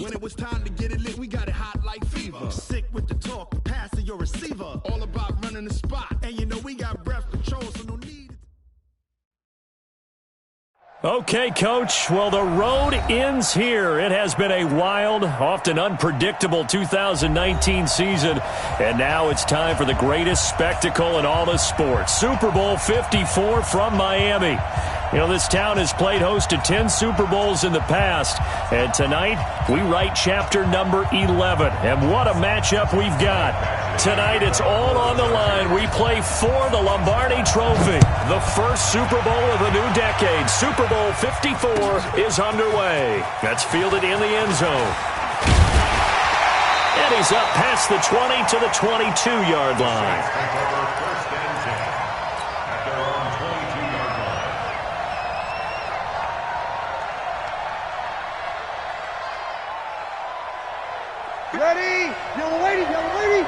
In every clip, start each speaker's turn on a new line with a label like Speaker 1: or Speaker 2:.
Speaker 1: When it was time to get it lit, we got it hot like fever. Sick with the talk, passing your receiver. All about running the spot. And you know we got breath control, so no need.
Speaker 2: Okay, Coach. Well, the road ends here. It has been a wild, often unpredictable 2019 season. And now it's time for the greatest spectacle in all of sports. Super Bowl 54 from Miami. You know, this town has played host to 10 Super Bowls in the past. And tonight, we write chapter number 11. And what a matchup we've got. Tonight, it's all on the line. We play for the Lombardi Trophy. The first Super Bowl of the new decade. Super Bowl 54 is underway. That's fielded in the end zone. And he's up past the 20 to the 22-yard line.
Speaker 3: Ready? Yellow lady, yellow lady.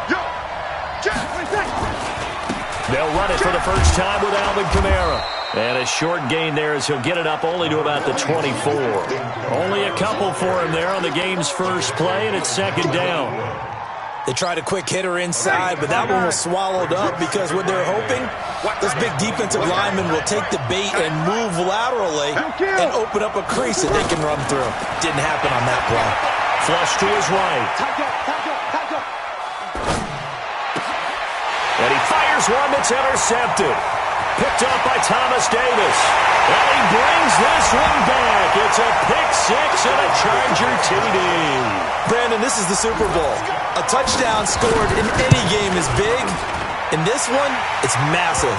Speaker 3: Yo,
Speaker 2: They'll run it for the first time with Alvin Kamara. And a short gain there as he'll get it up only to about the 24. Only a couple for him there on the game's first play, and it's second down.
Speaker 4: They tried a quick hitter inside, but that one was swallowed up because what they're hoping, this big defensive lineman will take the bait and move laterally and open up a crease that they can run through. Didn't happen on that play.
Speaker 2: Flush to his right. And he fires one that's intercepted. Picked up by Thomas Davis. And he brings this one back. It's a pick six and a Charger TD.
Speaker 4: Brandon, this is the Super Bowl. A touchdown scored in any game is big. In this one, it's massive.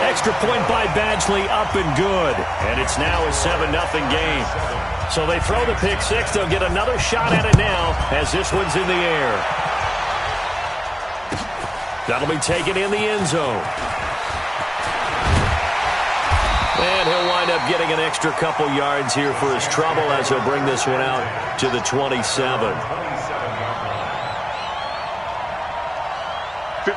Speaker 2: Extra point by Badgley, up and good. And it's now a 7-0 game. So they throw the pick six. They'll get another shot at it now as this one's in the air. That'll be taken in the end zone. And he'll wind up getting an extra couple yards here for his trouble as he'll bring this one out to the 27.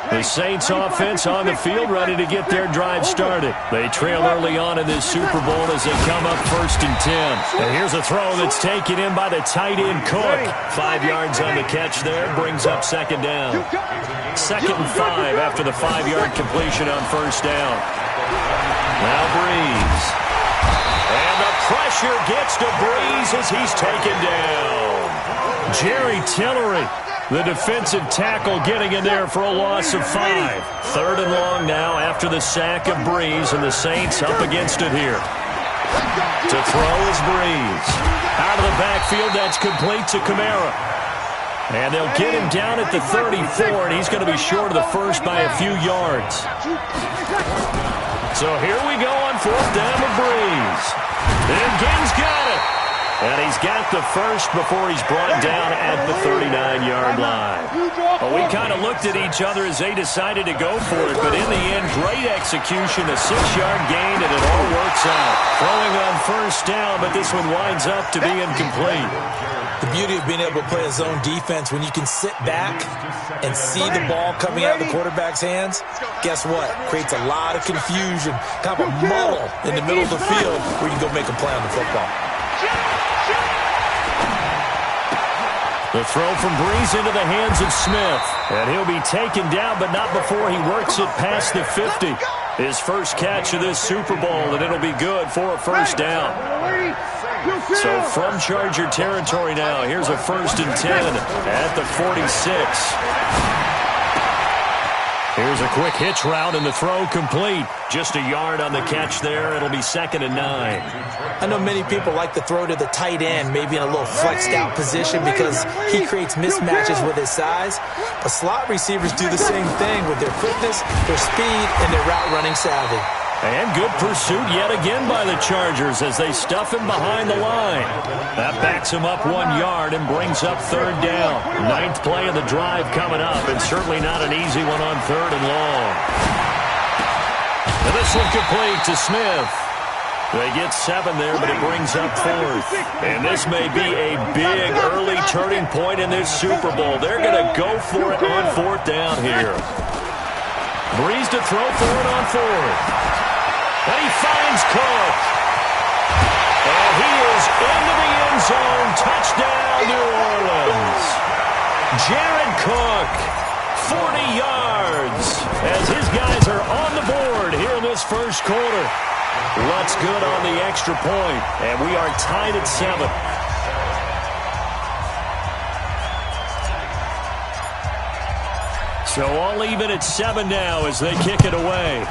Speaker 2: The Saints offense on the field ready to get their drive started. They trail early on in this Super Bowl as they come up 1st and 10. And here's a throw that's taken in by the tight end Cook. 5 yards on the catch there, brings up second down. 2nd and 5 after the 5-yard completion on first down. Now Breeze. And the pressure gets to Breeze as he's taken down. Jerry Tillery, the defensive tackle, getting in there for a loss of 5. 3rd and long now after the sack of Breeze, and the Saints up against it here. To throw is Breeze. Out of the backfield, that's complete to Kamara. And they'll get him down at the 34, and he's going to be short of the first by a few yards. So here we go on 4th down with Breeze. And Ginn's got it. And he's got the first before he's brought down at the 39-yard line. Well, we kind of looked at each other as they decided to go for it, but in the end, great execution, a 6-yard gain, and it all works out. Throwing on first down, but this one winds up to be incomplete.
Speaker 4: The beauty of being able to play a zone defense, when you can sit back and see the ball coming out of the quarterback's hands, guess what? Creates a lot of confusion, kind of a muddle in the middle of the field where you can go make a play on the football.
Speaker 2: The throw from Breeze into the hands of Smith. And he'll be taken down, but not before he works it past the 50. His first catch of this Super Bowl, and it'll be good for a first down. So from Charger territory now, here's a 1st and 10 at the 46. Here's a quick hitch route, and the throw complete. Just a yard on the catch there. It'll be 2nd and 9.
Speaker 4: I know many people like to throw to the tight end, maybe in a little flexed out position because he creates mismatches with his size. But slot receivers do the same thing with their quickness, their speed, and their route running savvy.
Speaker 2: And good pursuit yet again by the Chargers as they stuff him behind the line. That backs him up 1 yard and brings up 3rd down. 9th play of the drive coming up, and certainly not an easy one on 3rd and long. And this one complete to Smith. They get 7 there, but it brings up 4th. And this may be a big early turning point in this Super Bowl. They're going to go for it on 4th down here. Breeze to throw for it on 4th. And he finds Cook. And he is into the end zone. Touchdown, New Orleans. Jared Cook, 40 yards, as his guys are on the board here in this first quarter. What's good on the extra point, and we are tied at 7. So all even at 7 now as they kick it away.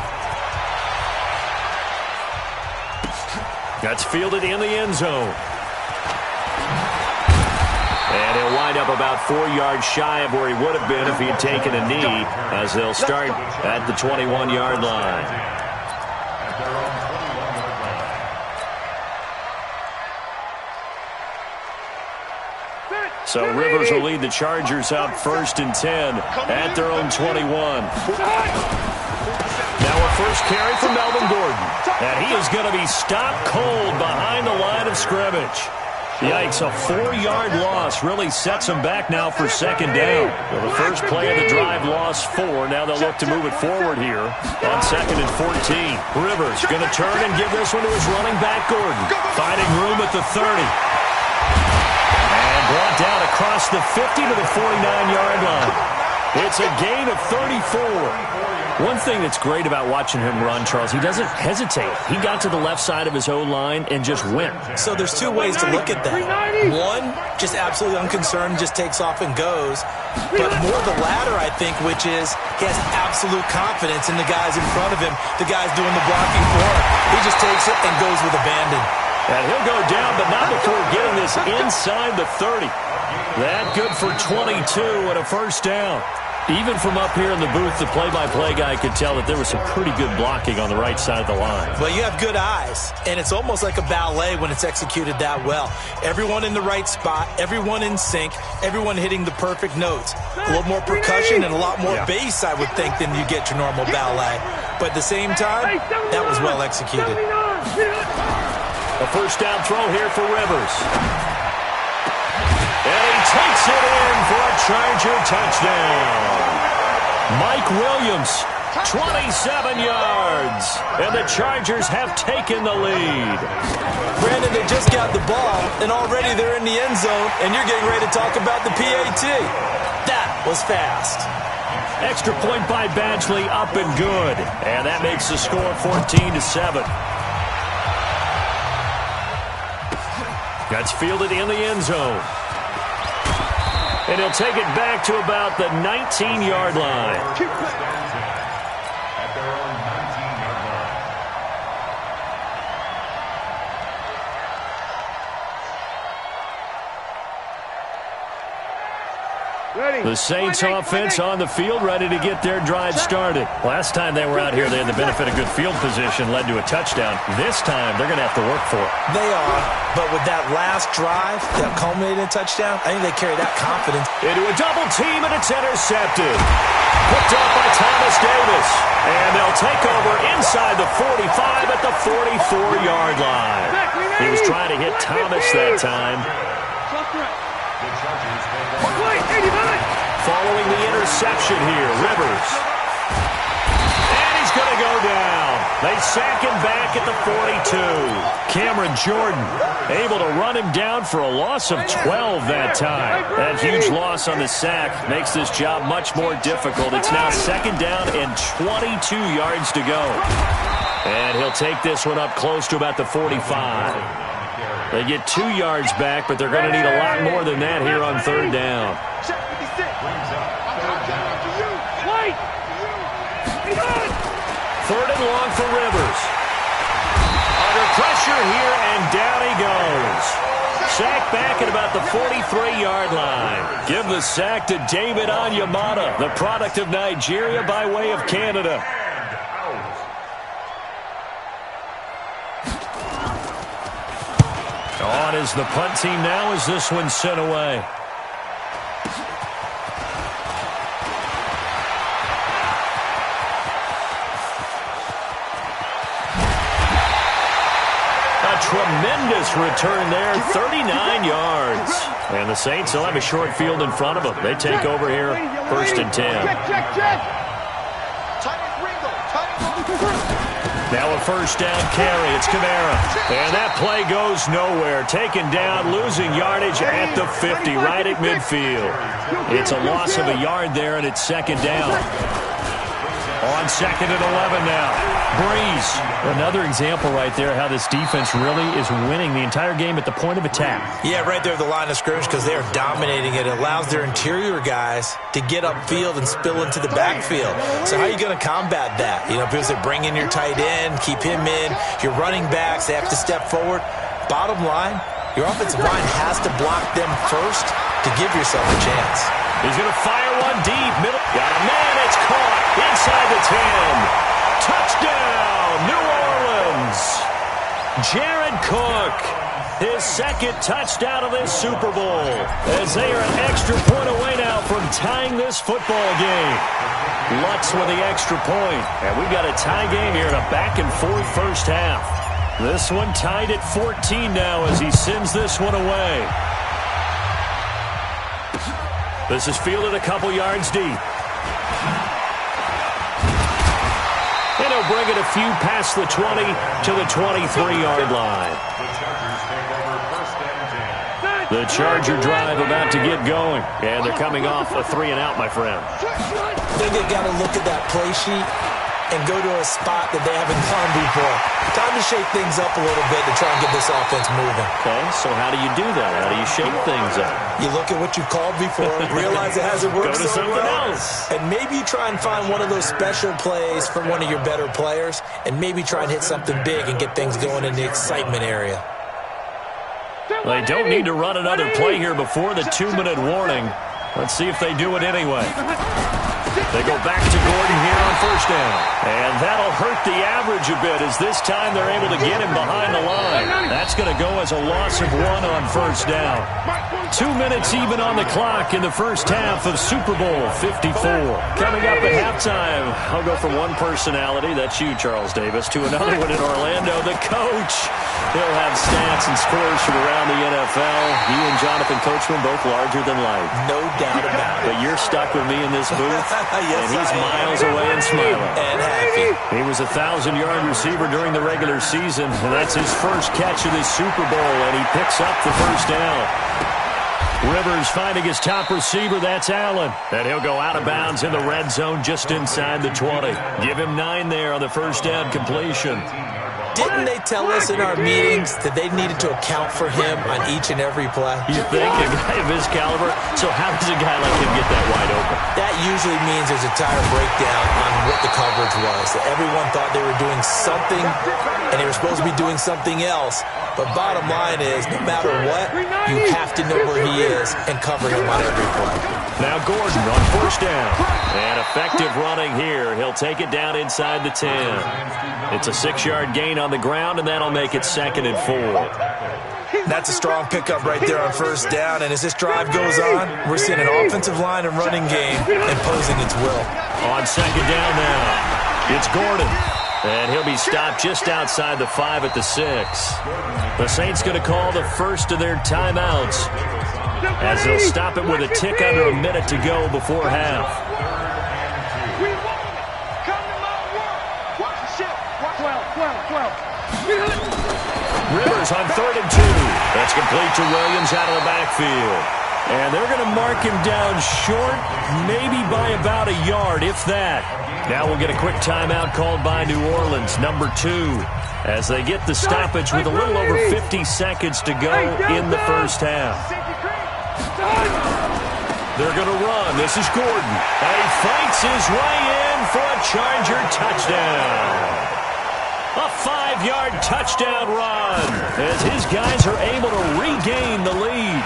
Speaker 2: That's fielded in the end zone. And he'll wind up about 4 yards shy of where he would have been if he had taken a knee, as they'll start at the 21-yard line. So Rivers will lead the Chargers out 1st and 10 at their own 21. Now a first carry from Melvin Gordon. And he is going to be stopped cold behind the line of scrimmage. Yikes, a 4-yard loss really sets them back now for 2nd down. Well, the first play of the drive lost 4. Now they'll look to move it forward here on 2nd and 14. Rivers going to turn and give this one to his running back, Gordon. Finding room at the 30. Brought down across the 50 to the 49-yard line. It's a gain of 34. One thing that's great about watching him run, Charles, he doesn't hesitate. He got to the left side of his O-line and just went.
Speaker 4: So there's 2 ways to look at that. One, just absolutely unconcerned, just takes off and goes. But more the latter, I think, which is he has absolute confidence in the guys in front of him, the guys doing the blocking for him. He just takes it and goes with abandon.
Speaker 2: And he'll go down, but not before getting this inside the 30. That good for 22 and a first down. Even from up here in the booth, the play-by-play guy could tell that there was some pretty good blocking on the right side of the line.
Speaker 4: Well, you have good eyes, and it's almost like a ballet when it's executed that well. Everyone in the right spot, everyone in sync, everyone hitting the perfect notes. A little more percussion and a lot more bass, I would think, than you get your normal ballet. But at the same time, that was well executed.
Speaker 2: A first down throw here for Rivers. And he takes it in for a Charger touchdown. Mike Williams, 27 yards. And the Chargers have taken the lead.
Speaker 4: Brandon, they just got the ball, and already they're in the end zone, and you're getting ready to talk about the PAT. That was fast.
Speaker 2: Extra point by Badgley, up and good. And that makes the score 14-7. That's fielded in the end zone. And he'll take it back to about the 19-yard line. The Saints offense on the field, ready to get their drive started. Last time they were out here, they had the benefit of good field position, led to a touchdown. This time, they're going to have to work for it.
Speaker 4: They are, but with that last drive that culminated in a touchdown, I think they carry that confidence.
Speaker 2: Into a double team, and it's intercepted. Picked up by Thomas Davis. And they'll take over inside the 45 at the 44-yard line. He was trying to hit Thomas that time. Following the interception here, Rivers. And he's going to go down. They sack him back at the 42. Cameron Jordan able to run him down for a loss of 12 that time. That huge loss on the sack makes this job much more difficult. It's now 2nd down and 22 yards to go. And he'll take this one up close to about the 45. They get 2 yards back, but they're going to need a lot more than that here on 3rd down. 3rd and long for Rivers. Under pressure here, and down he goes. Sack back at about the 43-yard line. Give the sack to David Onyemata, the product of Nigeria by way of Canada. On is the punt team now as this one's sent away. Tremendous return there, 39 yards. And the Saints will have a short field in front of them. They take over here, 1st and 10. Now a first down carry. It's Kamara. And that play goes nowhere. Taken down, losing yardage at the 50, right at midfield. It's a loss of a yard there, and it's second down. On second and 11 now. Breeze. Another example right there how this defense really is winning the entire game at the point of attack.
Speaker 4: Yeah, right there at the line of scrimmage because they are dominating it. It allows their interior guys to get upfield and spill into the backfield. So how are you going to combat that? You know, people say bring in your tight end, keep him in. Your running backs, they have to step forward. Bottom line, your offensive line has to block them first to give yourself a chance.
Speaker 2: He's going to fire one deep. Middle. Got a man. It's caught inside the 10. Touchdown, New Orleans. Jared Cook, his second touchdown of this Super Bowl, as they are an extra point away now from tying this football game. Lutz with the extra point. And we've got a tie game here in a back-and-forth first half. This one tied at 14 now as he sends this one away. This is fielded a couple yards deep. And he'll bring it a few past the 20 to the 23-yard line. The Charger drive about to get going. And they're coming off a 3-and-out, my friend.
Speaker 4: I think they've got to look at that play sheet and go to a spot that they haven't gone before. Time to shake things up a little bit to try and get this offense moving.
Speaker 2: Okay, so how do you do that? How do you shake things up?
Speaker 4: You look at what you've called before, realize it hasn't worked
Speaker 2: so well,
Speaker 4: and maybe you try and find one of those special plays from one of your better players, and maybe try and hit something big and get things going in the excitement area.
Speaker 2: They don't need to run another play here before the 2-minute warning. Let's see if they do it anyway. They go back to Gordon here on first down. And that'll hurt the average a bit as this time they're able to get him behind the line. That's going to go as a loss of 1 on first down. 2 minutes even on the clock in the first half of Super Bowl 54. Coming up at halftime, I'll go from one personality, that's you, Charles Davis, to another one in Orlando, the coach. He'll have stats and scores from around the NFL. You and Jonathan Coachman both larger than life.
Speaker 4: No doubt about it.
Speaker 2: But you're stuck with me in this booth,
Speaker 4: yes,
Speaker 2: and he's miles away and smiling.
Speaker 4: And happy.
Speaker 2: He was a 1,000-yard receiver during the regular season, and that's his first catch of this Super Bowl, and he picks up the first down. Rivers finding his top receiver, that's Allen. And he'll go out of bounds in the red zone just inside the 20. Give him 9 there on the first down completion.
Speaker 4: Didn't they tell us in our meetings that they needed to account for him on each and every play?
Speaker 2: You think? A guy of his caliber? So how does a guy like him get that wide open?
Speaker 4: That usually means there's a tire breakdown on what the coverage was. That everyone thought they were doing something, and they were supposed to be doing something else. But bottom line is, no matter what, you have to know where he is and cover him on every play.
Speaker 2: Now Gordon on first down. And effective running here. He'll take it down inside the 10. It's a 6-yard gain on the ground, and that'll make it 2nd and 4.
Speaker 4: That's a strong pickup right there on first down. And as this drive goes on, we're seeing an offensive line and running game imposing its will.
Speaker 2: On second down now, it's Gordon. And he'll be stopped just outside the 5 at the 6. The Saints going to call the first of their timeouts as they'll stop it with a tick under a minute to go before half. Rivers on 3rd and 2. That's complete to Williams out of the backfield. And they're going to mark him down short, maybe by about a yard, if that. Now we'll get a quick timeout called by New Orleans, number 2, as they get the stoppage with a little over 50 seconds to go in the first half. They're going to run. This is Gordon. And he fights his way in for a Charger touchdown. A 5-yard touchdown run as his guys are able to regain the lead.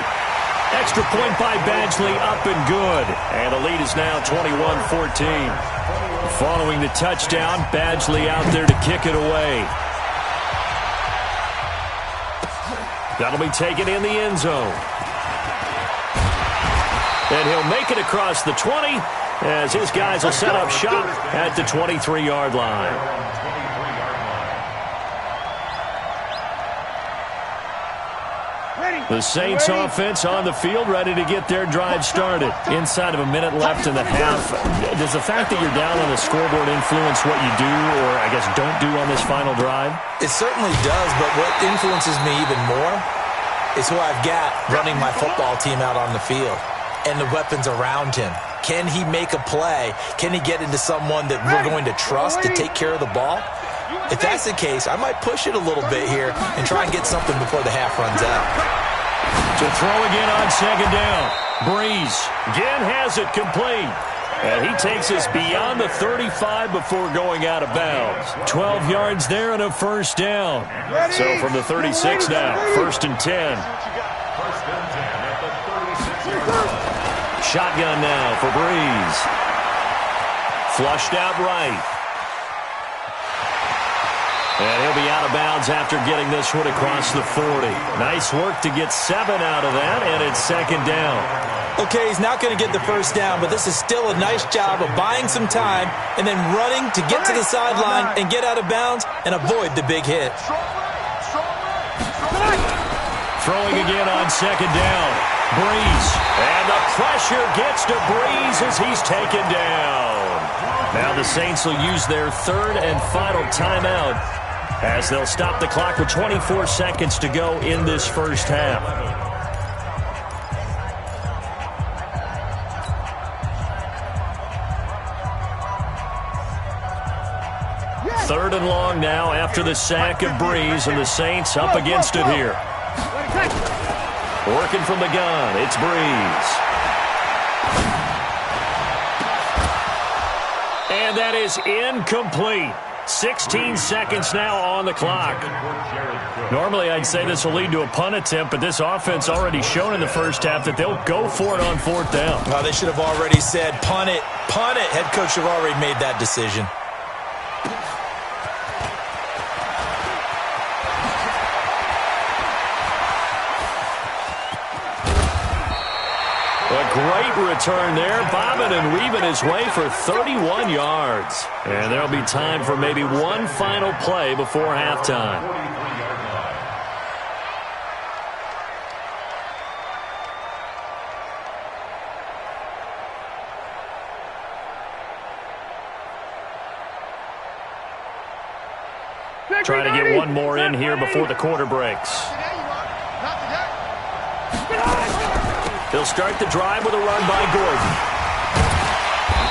Speaker 2: Extra point by Badgley, up and good. And the lead is now 21-14. Following the touchdown, Badgley out there to kick it away. That'll be taken in the end zone. And he'll make it across the 20 as his guys will set up shop at the 23-yard line.
Speaker 3: Ready.
Speaker 2: The Saints offense on the field, ready to get their drive started. Inside of a minute left in the half. Does the fact that you're down on the scoreboard influence what you do, or I guess don't do on this final drive?
Speaker 4: It certainly does, but what influences me even more is who I've got running my football team out on the field and the weapons around him. Can he make a play? Can he get into someone that we're going to trust to take care of the ball? If that's the case, I might push it a little bit here and try and get something before the half runs out.
Speaker 2: To throw again on second down. Breeze again has it complete. And he takes us beyond the 35 before going out of bounds. 12 yards there and a first down. So from the 36 now, 1st and 10. Shotgun now for Breeze. Flushed out right. And he'll be out of bounds after getting this one across the 40. Nice work to get 7 out of that, and it's second down.
Speaker 4: Okay, he's not going to get the first down, but this is still a nice job of buying some time and then running to get to the sideline and get out of bounds and avoid the big hit.
Speaker 2: Throwing again on second down. Breeze. And the pressure gets to Breeze as he's taken down. Now the Saints will use their 3rd and final timeout as they'll stop the clock with 24 seconds to go in this first half. Third and long now after the sack of Breeze, and the Saints up against it here. Working from the gun, it's Breeze. And that is incomplete. 16 seconds now on the clock. Normally, I'd say this will lead to a punt attempt, but this offense already shown in the first half that they'll go for it on 4th down.
Speaker 4: Well, they should have already said, punt it, punt it. Head coach should have already made that decision.
Speaker 2: Great return there, bobbing and weaving his way for 31 yards. And there'll be time for maybe one final play before halftime. Trying to get one more in here before the quarter breaks. He'll start the drive with a run by Gordon.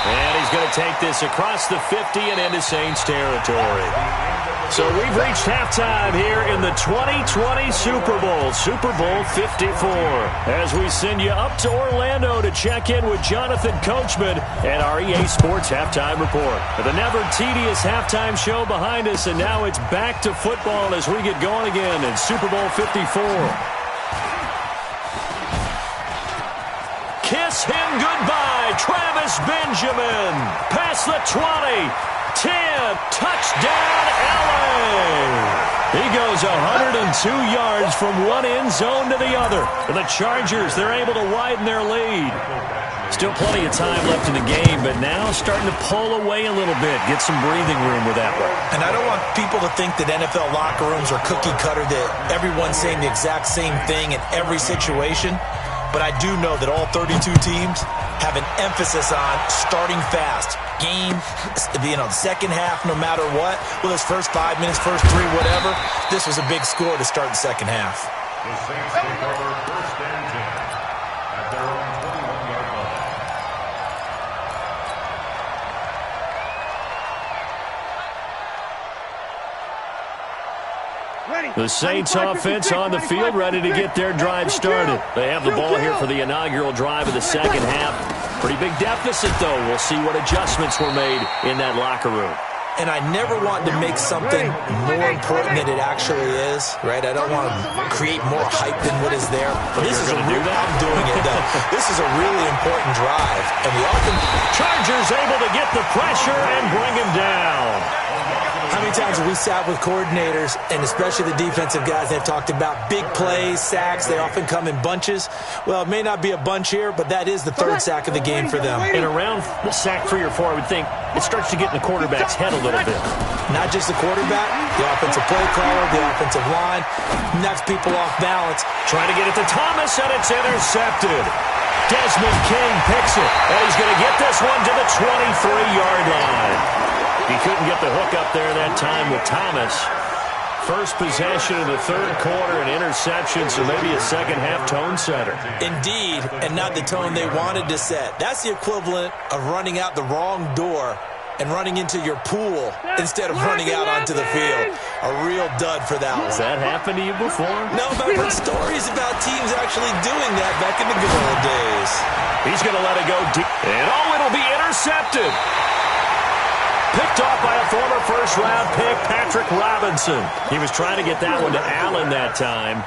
Speaker 2: And he's going to take this across the 50 and into Saints territory. So we've reached halftime here in the 2020 Super Bowl, Super Bowl 54. As we send you up to Orlando to check in with Jonathan Coachman and our EA Sports Halftime Report. The never-tedious halftime show behind us, and now it's back to football as we get going again in Super Bowl 54. Kiss him goodbye, Travis Benjamin. Past the 20, 10, touchdown, LA. He goes 102 yards from one end zone to the other. For the Chargers, they're able to widen their lead. Still plenty of time left in the game, but now starting to pull away a little bit, get some breathing room with that one.
Speaker 4: And I don't want people to think that NFL locker rooms are cookie cutter, that everyone's saying the exact same thing in every situation. But I do know that all 32 teams have an emphasis on starting fast. Game, the second half, no matter what. Well, this first 5 minutes, first 3, whatever. This was a big score to start the second half.
Speaker 5: The Saints take over 1st and 10 at their own 21-yard line.
Speaker 2: The Saints offense on the field, ready to get their drive started. They have the ball here for the inaugural drive of the second half. Pretty big deficit, though. We'll see what adjustments were made in that locker room.
Speaker 4: And I never want to make something more important than it actually is, right? I don't want to create more hype than what is there. But this is I'm doing it, though. This is a really important drive. And the offense...
Speaker 2: Chargers able to get the pressure and bring him down.
Speaker 4: How many times have we sat with coordinators, and especially the defensive guys, they've talked about big plays, sacks. They often come in bunches. Well, it may not be a bunch here, but that is the third sack of the game for them.
Speaker 2: And around the sack 3 or 4, I would think it starts to get in the quarterback's head a little bit.
Speaker 4: Not just the quarterback, the offensive play caller, the offensive line, knocks people off balance.
Speaker 2: Trying to get it to Thomas, and it's intercepted. Desmond King picks it, and he's going to get this one to the 23-yard line. He couldn't get the hook up there that time with Thomas. First possession of the third quarter, an interception, so maybe a second-half tone setter.
Speaker 4: Indeed, and not the tone they wanted to set. That's the equivalent of running out the wrong door and running into your pool instead of running out onto the field. A real dud for that one.
Speaker 2: Has that happened to you before?
Speaker 4: No, but I've heard stories about teams actually doing that back in the good old days.
Speaker 2: He's going to let it go deep. And it'll be intercepted. Picked off by a former first-round pick, Patrick Robinson. He was trying to get that one to Allen that time.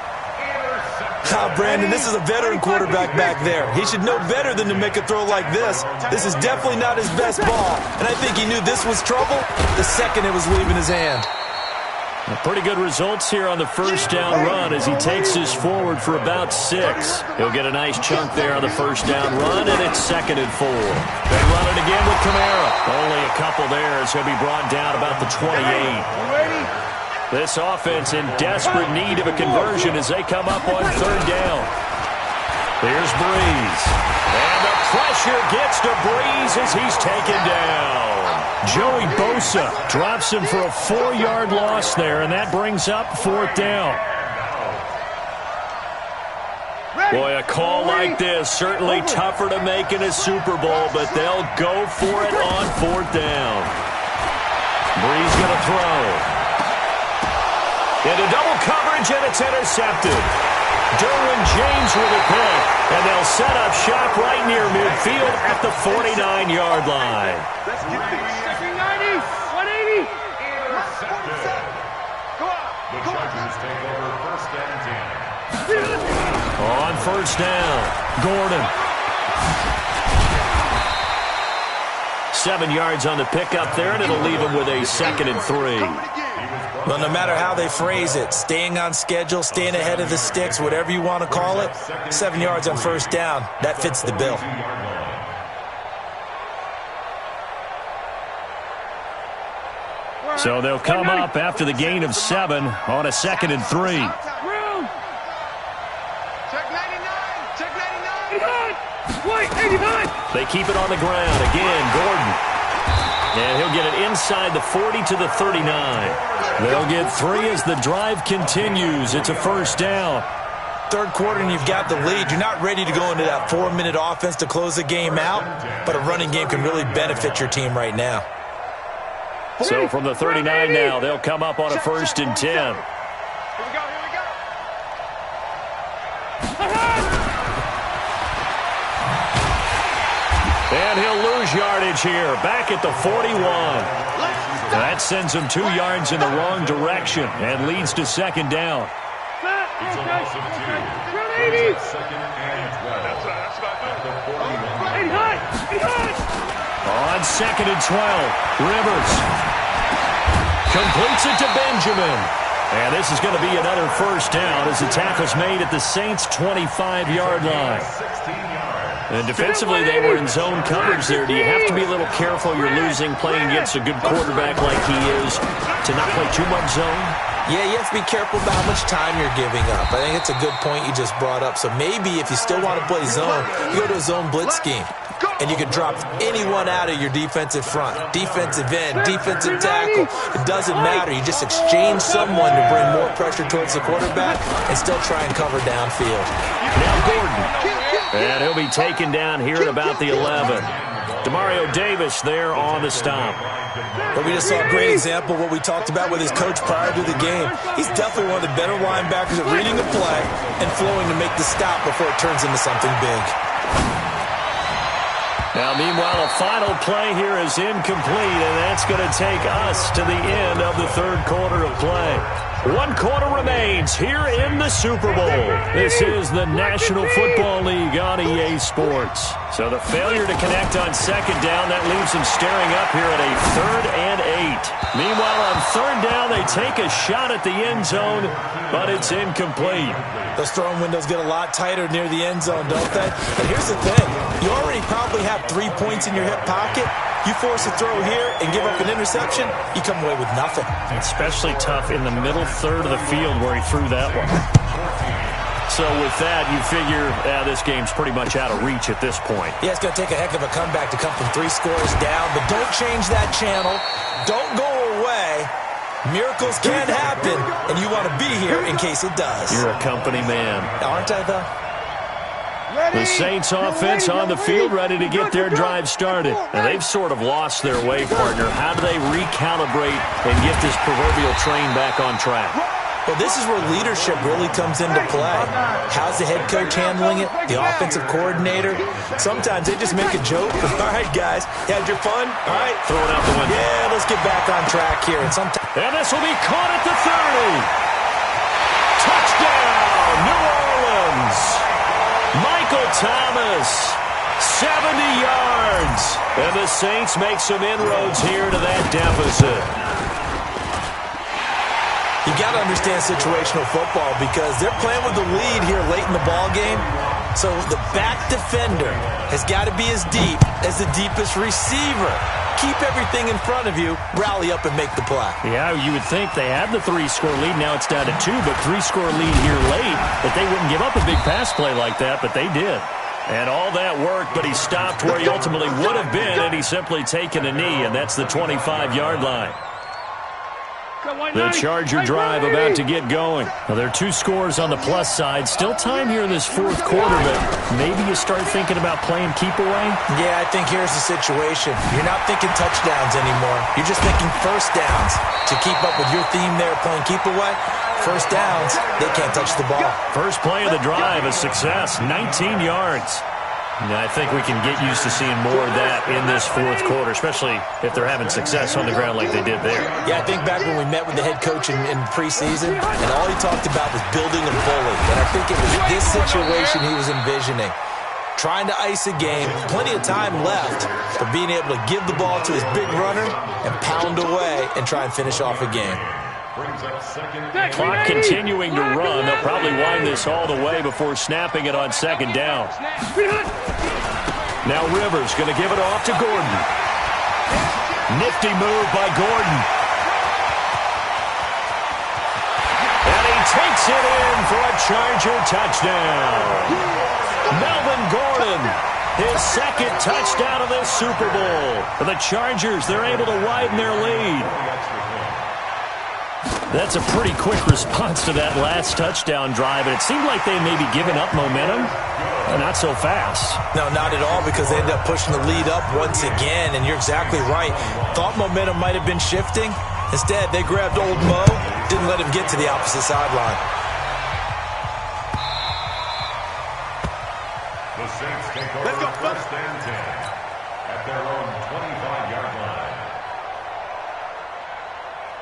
Speaker 4: Brandon, this is a veteran quarterback back there. He should know better than to make a throw like this. This is definitely not his best ball, and I think he knew this was trouble the second it was leaving his hand.
Speaker 2: Pretty good results here on the first down run as he takes this forward for about 6. He'll get a nice chunk there on the first down run, and it's 2nd and 4. They run it again with Kamara. Only a couple there as he'll be brought down about the 28. This offense in desperate need of a conversion as they come up on 3rd down. Here's Breeze. And the pressure gets to Breeze as he's taken down. Joey Bosa drops him for a 4-yard loss there, and that brings up 4th down. Boy, a call like this, certainly tougher to make in a Super Bowl, but they'll go for it on 4th down. Breeze going to throw. Into double coverage, and it's intercepted. Derwin James with a pick, and they'll set up shop right near midfield at the 49-yard line.
Speaker 3: Let's get this. 90, 180.
Speaker 5: The Chargers take over 1st and 10.
Speaker 2: On 1st down, Gordon. 7 yards on the pickup there, and it'll leave him with a 2nd and 3.
Speaker 4: Well, no matter how they phrase it, staying on schedule, staying ahead of the sticks, whatever you want to call it, 7 yards on 1st down, that fits the bill.
Speaker 2: So they'll come up after the gain of 7 on a 2nd and 3.
Speaker 3: Check 99. Check 99. Wait, 89.
Speaker 2: They keep it on the ground. Again, Gordon. And he'll get it inside the 40 to the 39. They'll get 3 as the drive continues. It's a 1st down.
Speaker 4: 3rd quarter and you've got the lead. You're not ready to go into that 4-minute offense to close the game out, but a running game can really benefit your team right now.
Speaker 2: So from the 39 now, they'll come up on a 1st and 10.
Speaker 3: Here we go.
Speaker 2: And he'll lose yardage here, back at the 41. That sends him 2 yards in the wrong direction and leads to 2nd down.
Speaker 5: It's a loss of 2. 2nd and 12. At the 41.
Speaker 2: On 2nd and 12, Rivers completes it to Benjamin. And this is going to be another 1st down as the tackle's made at the Saints' 25-yard line.
Speaker 5: 16 yards.
Speaker 2: And defensively, they were in zone coverage there. Do you have to be a little careful? You're losing, playing against a good quarterback like he is, to not play too much zone?
Speaker 4: Yeah, you have to be careful about how much time you're giving up. I think it's a good point you just brought up. So maybe if you still want to play zone, you go to a zone blitz scheme. And you can drop anyone out of your defensive front, defensive end, defensive tackle. It doesn't matter. You just exchange someone to bring more pressure towards the quarterback and still try and cover downfield.
Speaker 2: Now Gordon. And he'll be taken down here at about the 11. Demario Davis there on the stop.
Speaker 4: But we just saw a great example of what we talked about with his coach prior to the game. He's definitely one of the better linebackers at reading the play and flowing to make the stop before it turns into something big.
Speaker 2: Now, meanwhile, a final play here is incomplete, and that's going to take us to the end of the 3rd quarter of play. 1 quarter remains here in the Super Bowl. This is the National Football League on EA Sports. So the failure to connect on second down, that leaves them staring up here at a 3rd and 8. Meanwhile, on 3rd down, they take a shot at the end zone, but it's incomplete.
Speaker 4: Those throwing windows get a lot tighter near the end zone, don't they? And here's the thing. You already probably have 3 points in your hip pocket. You force a throw here and give up an interception, you come away with nothing.
Speaker 2: Especially tough in the middle third of the field where he threw that one. So with that, you figure this game's pretty much out of reach at this point.
Speaker 4: Yeah, it's going to take a heck of a comeback to come from 3 scores down, but don't change that channel. Don't go away. Miracles can happen, and you want to be here in case it does.
Speaker 2: You're a company man.
Speaker 4: Aren't I, though?
Speaker 2: The Saints offense on the field, ready to get their drive started. And they've sort of lost their way, partner. How do they recalibrate and get this proverbial train back on track?
Speaker 4: Well, this is where leadership really comes into play. How's the head coach handling it? The offensive coordinator? Sometimes they just make a joke. All right, guys, you had your fun? All right.
Speaker 2: Throw it out the window.
Speaker 4: Yeah, let's get back on track here. And
Speaker 2: this will be caught at the 30. Touchdown, New Orleans. Michael Thomas, 70 yards. And the Saints make some inroads here to that deficit.
Speaker 4: You got to understand situational football because they're playing with the lead here late in the ball game. So the back defender has got to be as deep as the deepest receiver. Keep everything in front of you, rally up and make the play.
Speaker 2: Yeah, you would think they had the 3-score lead. Now it's down to 2, but 3-score lead here late. That they wouldn't give up a big pass play like that, but they did. And all that worked, but he stopped where he ultimately would have been, and he's simply taken a knee, and that's the 25-yard line. The Charger drive about to get going. Well, there are 2 scores on the plus side. Still time here in this 4th quarter, but maybe you start thinking about playing keep away?
Speaker 4: Yeah, I think here's the situation. You're not thinking touchdowns anymore. You're just thinking first downs. To keep up with your theme there, playing keep away, first downs, they can't touch the ball.
Speaker 2: First play of the drive, a success, 19 yards. I think we can get used to seeing more of that in this 4th quarter, especially if they're having success on the ground like they did there.
Speaker 4: Yeah, I think back when we met with the head coach in preseason, and all he talked about was building a bully. And I think it was this situation he was envisioning. Trying to ice a game, plenty of time left, but being able to give the ball to his big runner and pound away and try and finish off a game.
Speaker 2: Clock continuing to run. They'll probably wind this all the way before snapping it on second down. Now Rivers going to give it off to Gordon. Nifty move by Gordon. And he takes it in for a Charger touchdown. Melvin Gordon, his 2nd touchdown of this Super Bowl. For the Chargers, they're able to widen their lead. That's a pretty quick response to that last touchdown drive, and it seemed like they may be giving up momentum. Not so fast.
Speaker 4: No, not at all, because they ended up pushing the lead up once again, and you're exactly right. Thought momentum might have been shifting. Instead, they grabbed old Mo, didn't let him get to the opposite sideline.
Speaker 5: The Saints take over first and 10 at their own 25-yard line.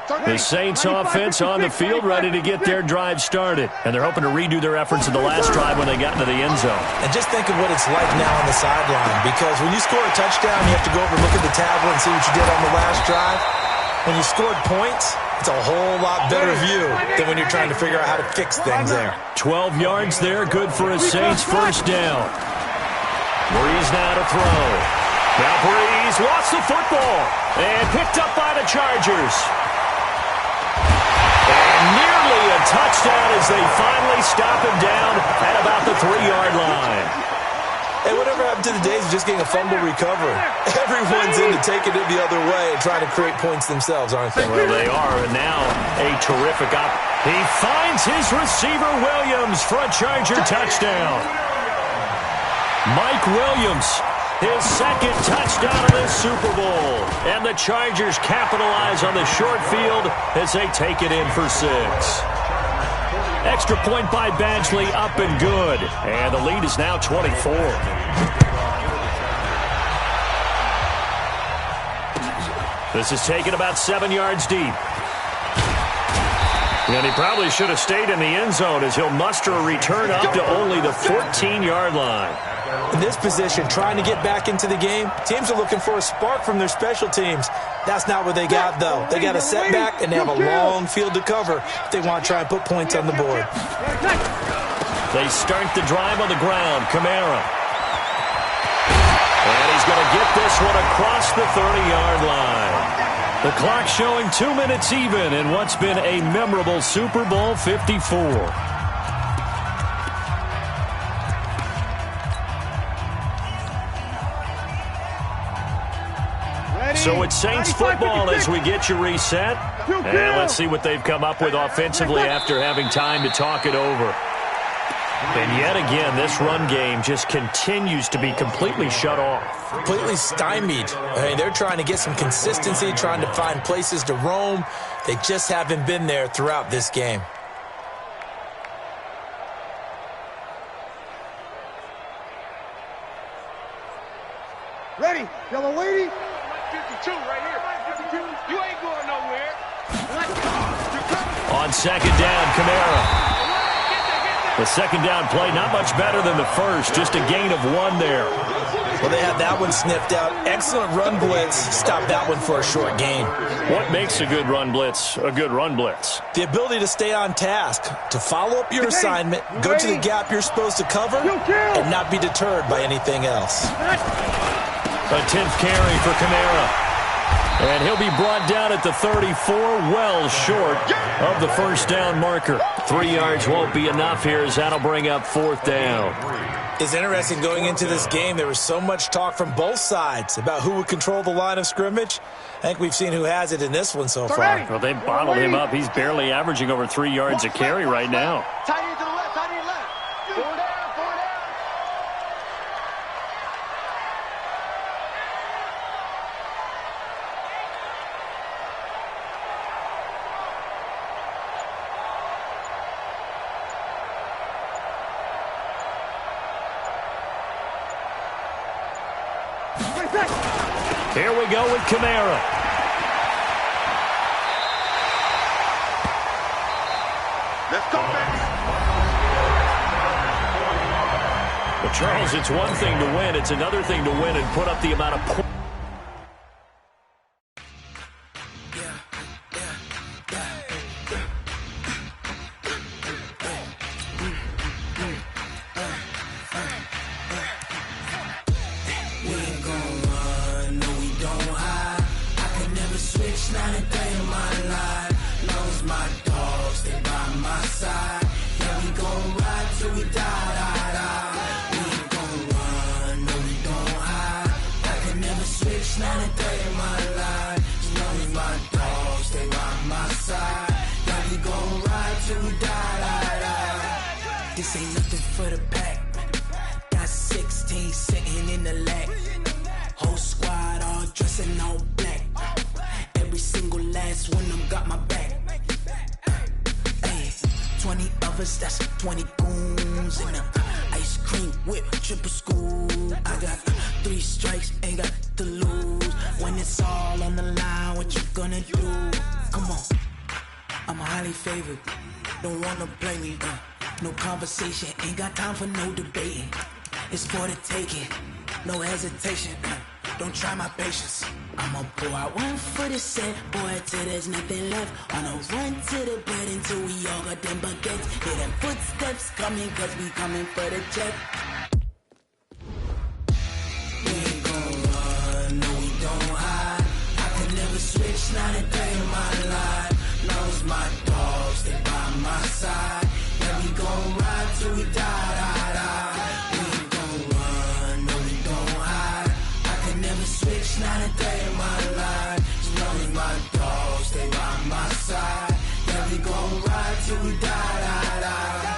Speaker 2: The Saints offense on the field, ready to get their drive started. And they're hoping to redo their efforts in the last drive when they got into the end zone.
Speaker 4: And just think of what it's like now on the sideline. Because when you score a touchdown, you have to go over and look at the tablet and see what you did on the last drive. When you scored points, it's a whole lot better view than when you're trying to figure out how to fix things there.
Speaker 2: 12 yards there, good for a Saints first down. Breeze now to throw. Now Breeze lost the football and picked up by the Chargers. Nearly a touchdown as they finally stop him down at about the 3-yard line.
Speaker 4: Hey, whatever happened to the days of just getting a fumble recovery? Everyone's into taking it the other way and trying to create points themselves, aren't they?
Speaker 2: Well, they are, and now a terrific He finds his receiver, Williams, for a Charger touchdown. Mike Williams, his 2nd touchdown of this Super Bowl. And the Chargers capitalize on the short field as they take it in for 6. Extra point by Badgley, up and good. And the lead is now 24. This is taken about 7 yards deep. And he probably should have stayed in the end zone as he'll muster a return up to only the 14-yard line.
Speaker 4: In this position, trying to get back into the game, teams are looking for a spark from their special teams. That's not what they got, though. They got a setback, and they have a long field to cover if they want to try and put points on the board.
Speaker 2: They start the drive on the ground. Kamara. And he's going to get this one across the 30-yard line. The clock showing 2 minutes even in what's been a memorable Super Bowl 54. So it's Saints football as we get you reset. And let's see what they've come up with offensively after having time to talk it over. And yet again, this run game just continues to be completely shut off.
Speaker 4: Completely stymied. I mean, they're trying to get some consistency, trying to find places to roam. They just haven't been there throughout this game.
Speaker 3: Ready? Yellow lady. 52 right here. 52. You ain't going nowhere.
Speaker 2: On second down, Kamara. The second down play, not much better than the first. Just a gain of 1 there.
Speaker 4: Well, they had that one sniffed out. Excellent run blitz. Stop that one for a short gain.
Speaker 2: What makes a good run blitz a good run blitz?
Speaker 4: The ability to stay on task, to follow up your assignment, go to the gap you're supposed to cover, and not be deterred by anything else.
Speaker 2: A 10th carry for Kamara. And he'll be brought down at the 34, well short of the first down marker. 3 yards won't be enough here as that'll bring up 4th down.
Speaker 4: It's interesting going into this game. There was so much talk from both sides about who would control the line of scrimmage. I think we've seen who has it in this one so far.
Speaker 2: Well, they've bottled him up. He's barely averaging over 3 yards a carry right now.
Speaker 3: Tight end to the left, tight end left. 4 down, 4 down.
Speaker 2: Here we go with Kamara.
Speaker 3: Let's go, baby.
Speaker 2: But Charles, it's one thing to win. It's another thing to win and put up the amount of points.
Speaker 6: This ain't nothing for the pack. Got 16 sitting in the lag. Whole squad all dressing all black. Every single last one of them got my back. Hey, 20 of us, that's 20 goons in the ice cream whip, triple school. I got 3 strikes, ain't got to lose. When it's all on the line, what you gonna do? Come on, I'm highly favored. Don't wanna play me, no conversation, ain't got time for no debating. It's for the taking, no hesitation. Don't try my patience. I'ma pour out one for the set, boy, till there's nothing left. On a run to the bed until we all got them baguettes. Hear them footsteps coming, cause we coming for the check. We ain't gon' run, no we don't hide. I can never switch, not a day in my life. Knows my dogs, they by my side. Yeah, we gon' ride till we die, die, die. We ain't gon' run, no we don't hide. I can never switch, not a day in my life. As long as my dogs stay by my side. Yeah, we gon' ride till we die, die, die.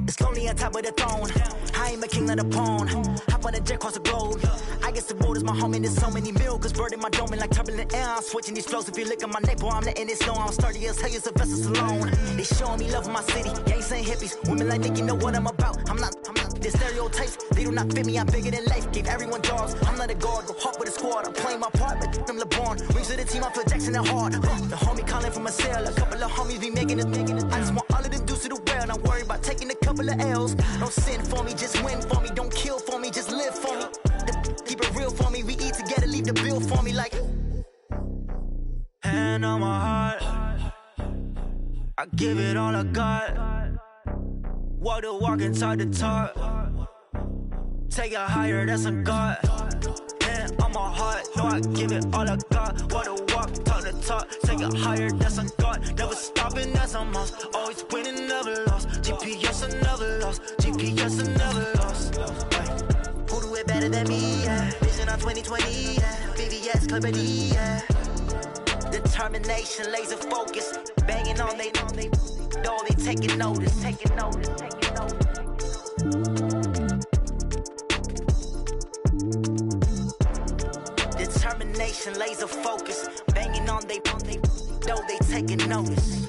Speaker 6: It's lonely on top of the throne. I ain't king of the pawn. Hop on a jet across the globe. I guess the road is my home and there's so many milk. Bird in my dome and like turbulent air. I'm switching these flows. If you look at my neck, boy, I'm letting it slow. I'm sturdy as hell, it's a vessel alone. They showing me love in my city. Gang saying hippies. Women like Nicky know what I'm about. I'm not the stereotypes. They do not fit me. I'm bigger than life. Gave everyone jobs. I'm not a guard. Go hard with a squad. I'm playing my part, but I'm LeBron. Rings to the team. I feel Jackson and hard. The homie calling from a cell. A couple of homies be making it. I just want all of them dudes to the well. Not worry about taking a couple of L's. Don't sin for me, just win for me. Don't kill for me, just live for me. Keep it real for me. We eat together, leave the bill for me like. Hand on my heart, I give it all I got. Walk the walk and talk the talk. Take it higher, that's a God. Hand on my heart, no, I give it all I got. Walk the walk, talk the talk. Take it higher, that's a God. Never stopping, that's a must. Always winning, never lost. GPS, I never lost. GPS, I never lost. Who do it better than me? Yeah. Vision on 2020. Yeah. VVS, Clarity. Yeah. Determination, laser focus. Banging on they door, they taking notice. Taking notice. Taking notice. Determination, laser focus. Banging on they door, they taking notice.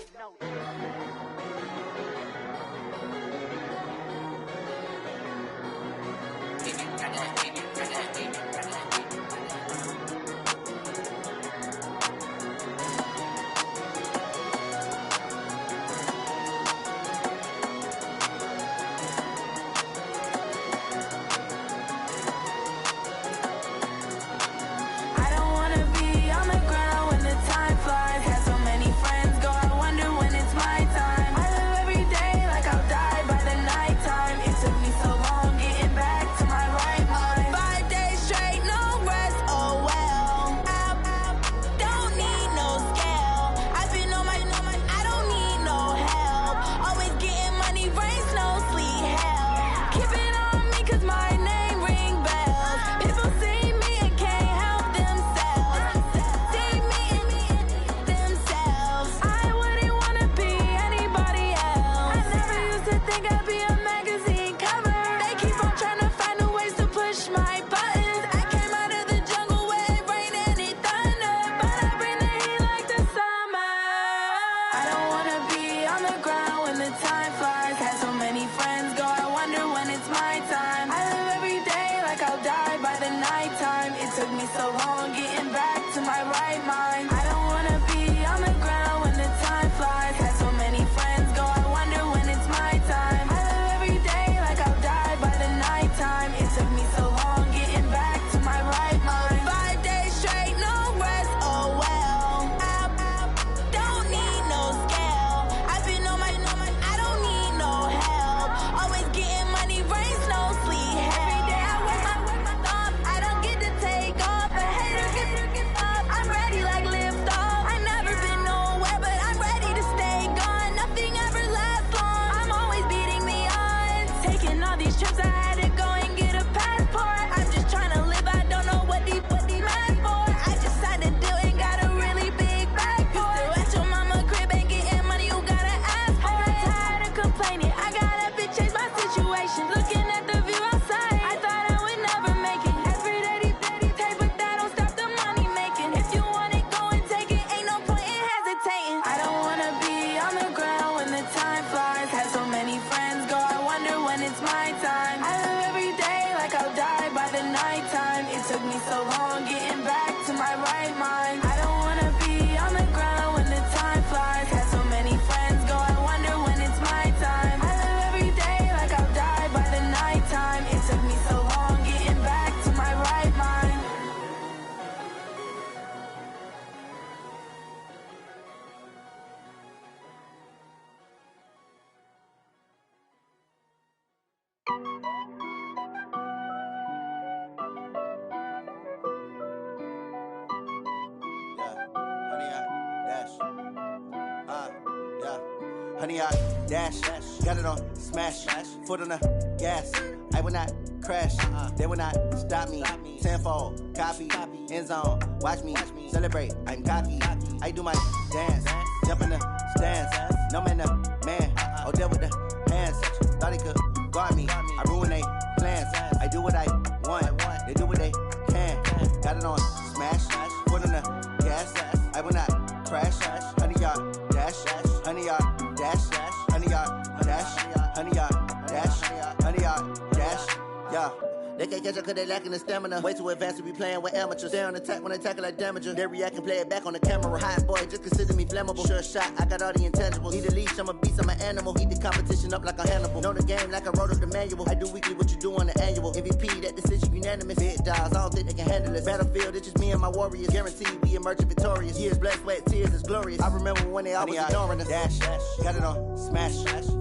Speaker 7: Honey, I dash, got it on smash, foot on the gas. I will not crash, they will not stop me. Tenfold, copy, end zone, watch me celebrate. I'm cocky, I do my dance, jump in the stands. No man, man, oh, deal with the hands. Thought he could guard me. I ruin they plans. I do what I want. They do what they can. Got it on smash. Foot on the gas. I will not crash. 100-yard dash. 100-yard dash. 100-yard dash. 100-yard dash. 100-yard dash. Yeah. They can't catch up cause they lacking the stamina. Way too advanced to be playing with amateurs. Stay on attack when they tackle like damager. They react and play it back on the camera. Hot boy, just consider me flammable. Sure shot, I got all the intangibles. Need a leash, I'm a beast, I'm an animal. Eat the competition up like a Hannibal. Know the game like I wrote up the manual. I do weekly what you do on the annual. MVP, that decision unanimous. Big dogs, I don't think they can handle it. Battlefield, it's just me and my warriors. Guaranteed we emerge victorious. Years, blood, sweat, tears, is glorious. I remember when they always ignoring us. Dash, got it on smash.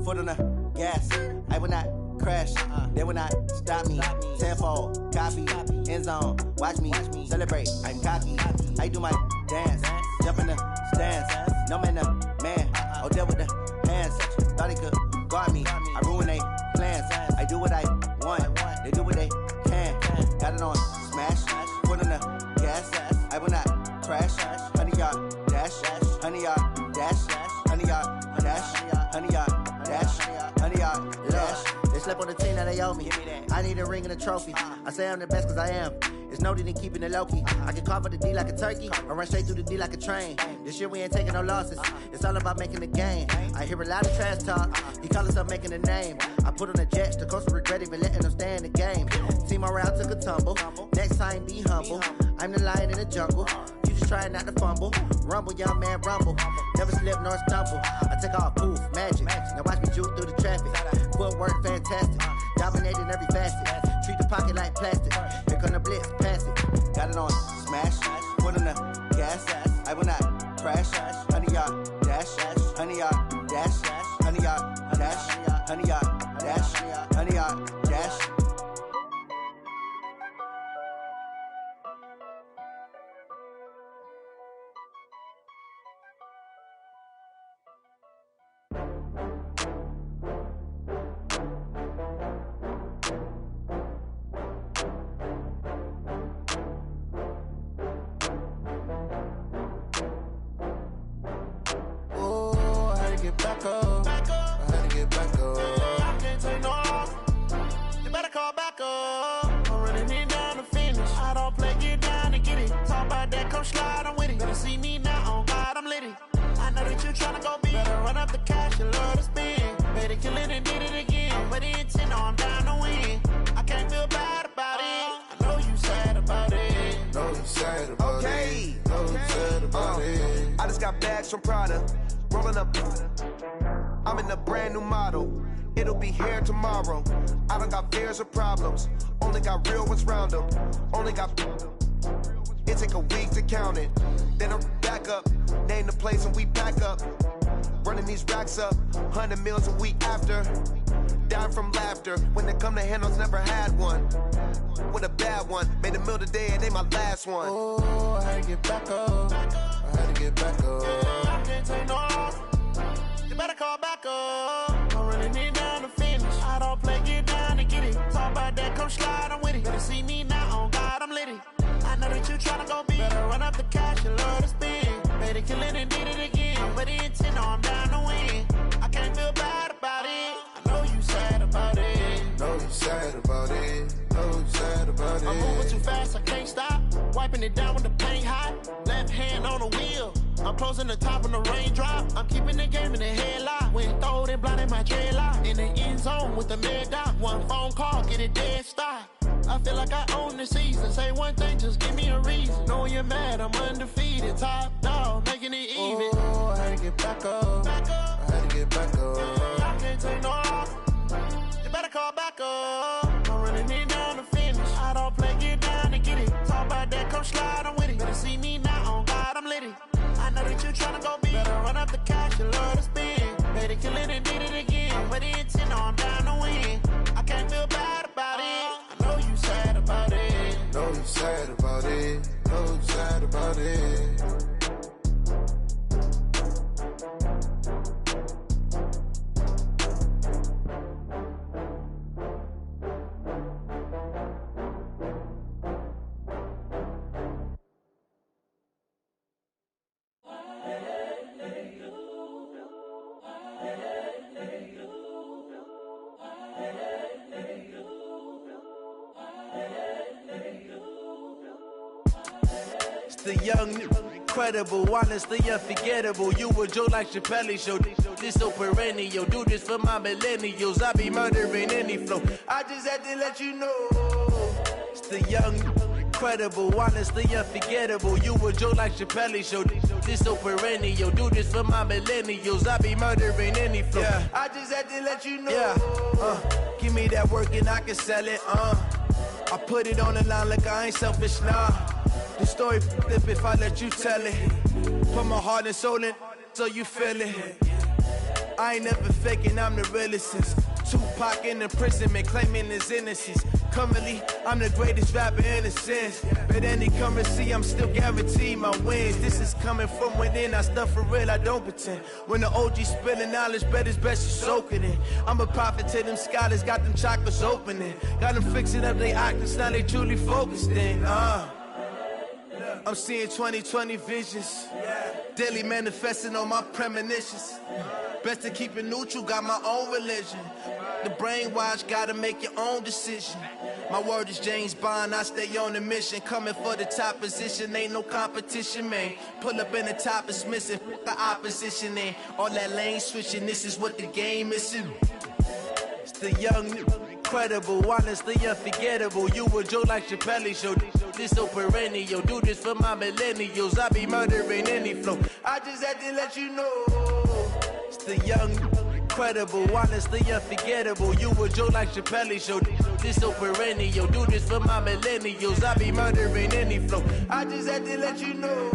Speaker 7: Foot on the gas. I will not crash, they will not stop me. Tenfold, copy, end zone, watch me celebrate. I'm cocky, I do my dance, jump in the stands. No man, the man, oh there with the hands. Thought he could guard me, I ruin they plans. I do what I want, they do what they can. Got it on smash, foot on the gas. I will not crash. 100-yard dash, 100-yard dash, 100-yard dash, 100-yard dash, 100-yard dash. They slept on the team that they owe me. I need a ring and a trophy. I say I'm the best cause I am. It's noted in keeping it low-key. I can carve up the D like a turkey or run straight through the D like a train. This year we ain't taking no losses. It's all about making the game. I hear a lot of trash talk. He call himself making a name. I put on the Jets. The coach will regret even letting them stay in the game. Team morale took a tumble. Next time be humble. I'm the lion in the jungle. You just trying not to fumble. Rumble, young man, rumble. Never slip nor stumble. I take off, poof, magic. Now watch me juke through the traffic. Footwork fantastic. Dominating every facet. Treat the pocket like plastic. Here come the blitz, pass it. Got it on smash. Foot on the gas. I will not crash. 100-yard dash. 100-yard dash. 100-yard dash. 100-yard dash. 100-yard dash.
Speaker 8: Back up. I had to get back up. I can't take no loss. You better call back up. I'm running it down to finish. I don't play, get down and get it. Talk about that, come slide, I'm with it. Better see me now, on God, I'm litty. I know that you tryna go big. Better run up the cash, you love to spend. Better kill it and did it again. But the intent, I'm down to win. I can't feel bad about it. I know you sad about it.
Speaker 9: Know you sad about it. Know you sad about it. I just got bags from Prada. Rolling up, I'm in a brand new model. It'll be here tomorrow. I don't got fears or problems. Only got real ones round them. Only got. It take a week to count it. Then I'm back up. Name the place and we pack up. Running these racks up. 100 meals a week after. Dying from laughter. When it come to handles, never had one. With a bad one. Made a meal today and they my last one.
Speaker 8: Oh, I had to get back up. I had to get back up. I can't take no loss. You better call back up. I'm running it down to finish. I don't play, get down and get it. Talk about that, come slide, I'm with it. Better see me now, on God, I'm litty. I know that you tryna go big. Better run up the cash, you love to spend. Better kill it and did it again. But the intent, no, I'm down to win. I can't feel bad about it. I know you sad about it.
Speaker 9: Know you sad about it. Know you sad about it.
Speaker 8: I'm moving too fast, I can't stop. Wiping it down with the paint hot. Left hand on the wheel. I'm closing the top on the raindrop. I'm keeping the game in the headlock. When throwed and blinded my dreadlock. In the end zone with the mad dot. One phone call, get it dead stop. I feel like I own the season. Say one thing, just give me a reason. Knowing you're mad, I'm undefeated. Top dog, making it even.
Speaker 9: Oh, I had to get back up. I had to get back up.
Speaker 8: I can't take no loss. You better call back up. I'm running it down to finish. I don't play, get down and get it. Talk about that, come slide, I'm with it. Better see me now, on God, I'm litty. I know that you tryna go big. Better run up the cash, you love to spend. Better kill it and did it again. But the intent, no, I'm down to win. I can't feel bad about it. I know you sad about it.
Speaker 9: Know you sad about it. Know you sad about it.
Speaker 10: Yeah. the young, incredible, honestly unforgettable. You a joke like Chappelle Show. This so perennial. Do this for my millennials. I be murdering any flow. I just had to let you know. It's the young, incredible, honestly unforgettable. You a joke like Chappelle Show. This so perennial. Do this for my millennials. I be murdering any flow. Yeah. I just had to let you know. Yeah. Give me that work and I can sell it. I put it on the line like I ain't selfish, nah. The story flip if I let you tell it. Put my heart and soul in so you feel it. I ain't never faking, I'm the realest since Tupac in imprisonment, claiming his innocence. Currently, I'm the greatest rapper in a sense. But any currency, I'm still guaranteed my wins. This is coming from within, I stuff for real, I don't pretend. When the OG spilling knowledge, bet it's best you soak it in. I'm a prophet to them scholars, got them chakras opening. Got them fixing up their octaves, now they truly focused in. I'm seeing 2020 visions. Daily manifesting on my premonitions. Best to keep it neutral, got my own religion. The brainwash, gotta make your own decision. My word is James Bond, I stay on a mission. Coming for the top position, ain't no competition, man. Pull up in the top, it's missing, the opposition, and all that lane switching, this is what the game is. It's the young, incredible, honestly unforgettable. You a joke like Chappelle Show. This so perennial. Do this for my millennials. I be murdering any flow. I just had to let you know. It's the young, incredible, honestly unforgettable. You a joke like Chappelle Show. This so perennial. Do this for my millennials. I be murdering any flow. I just had to let you know.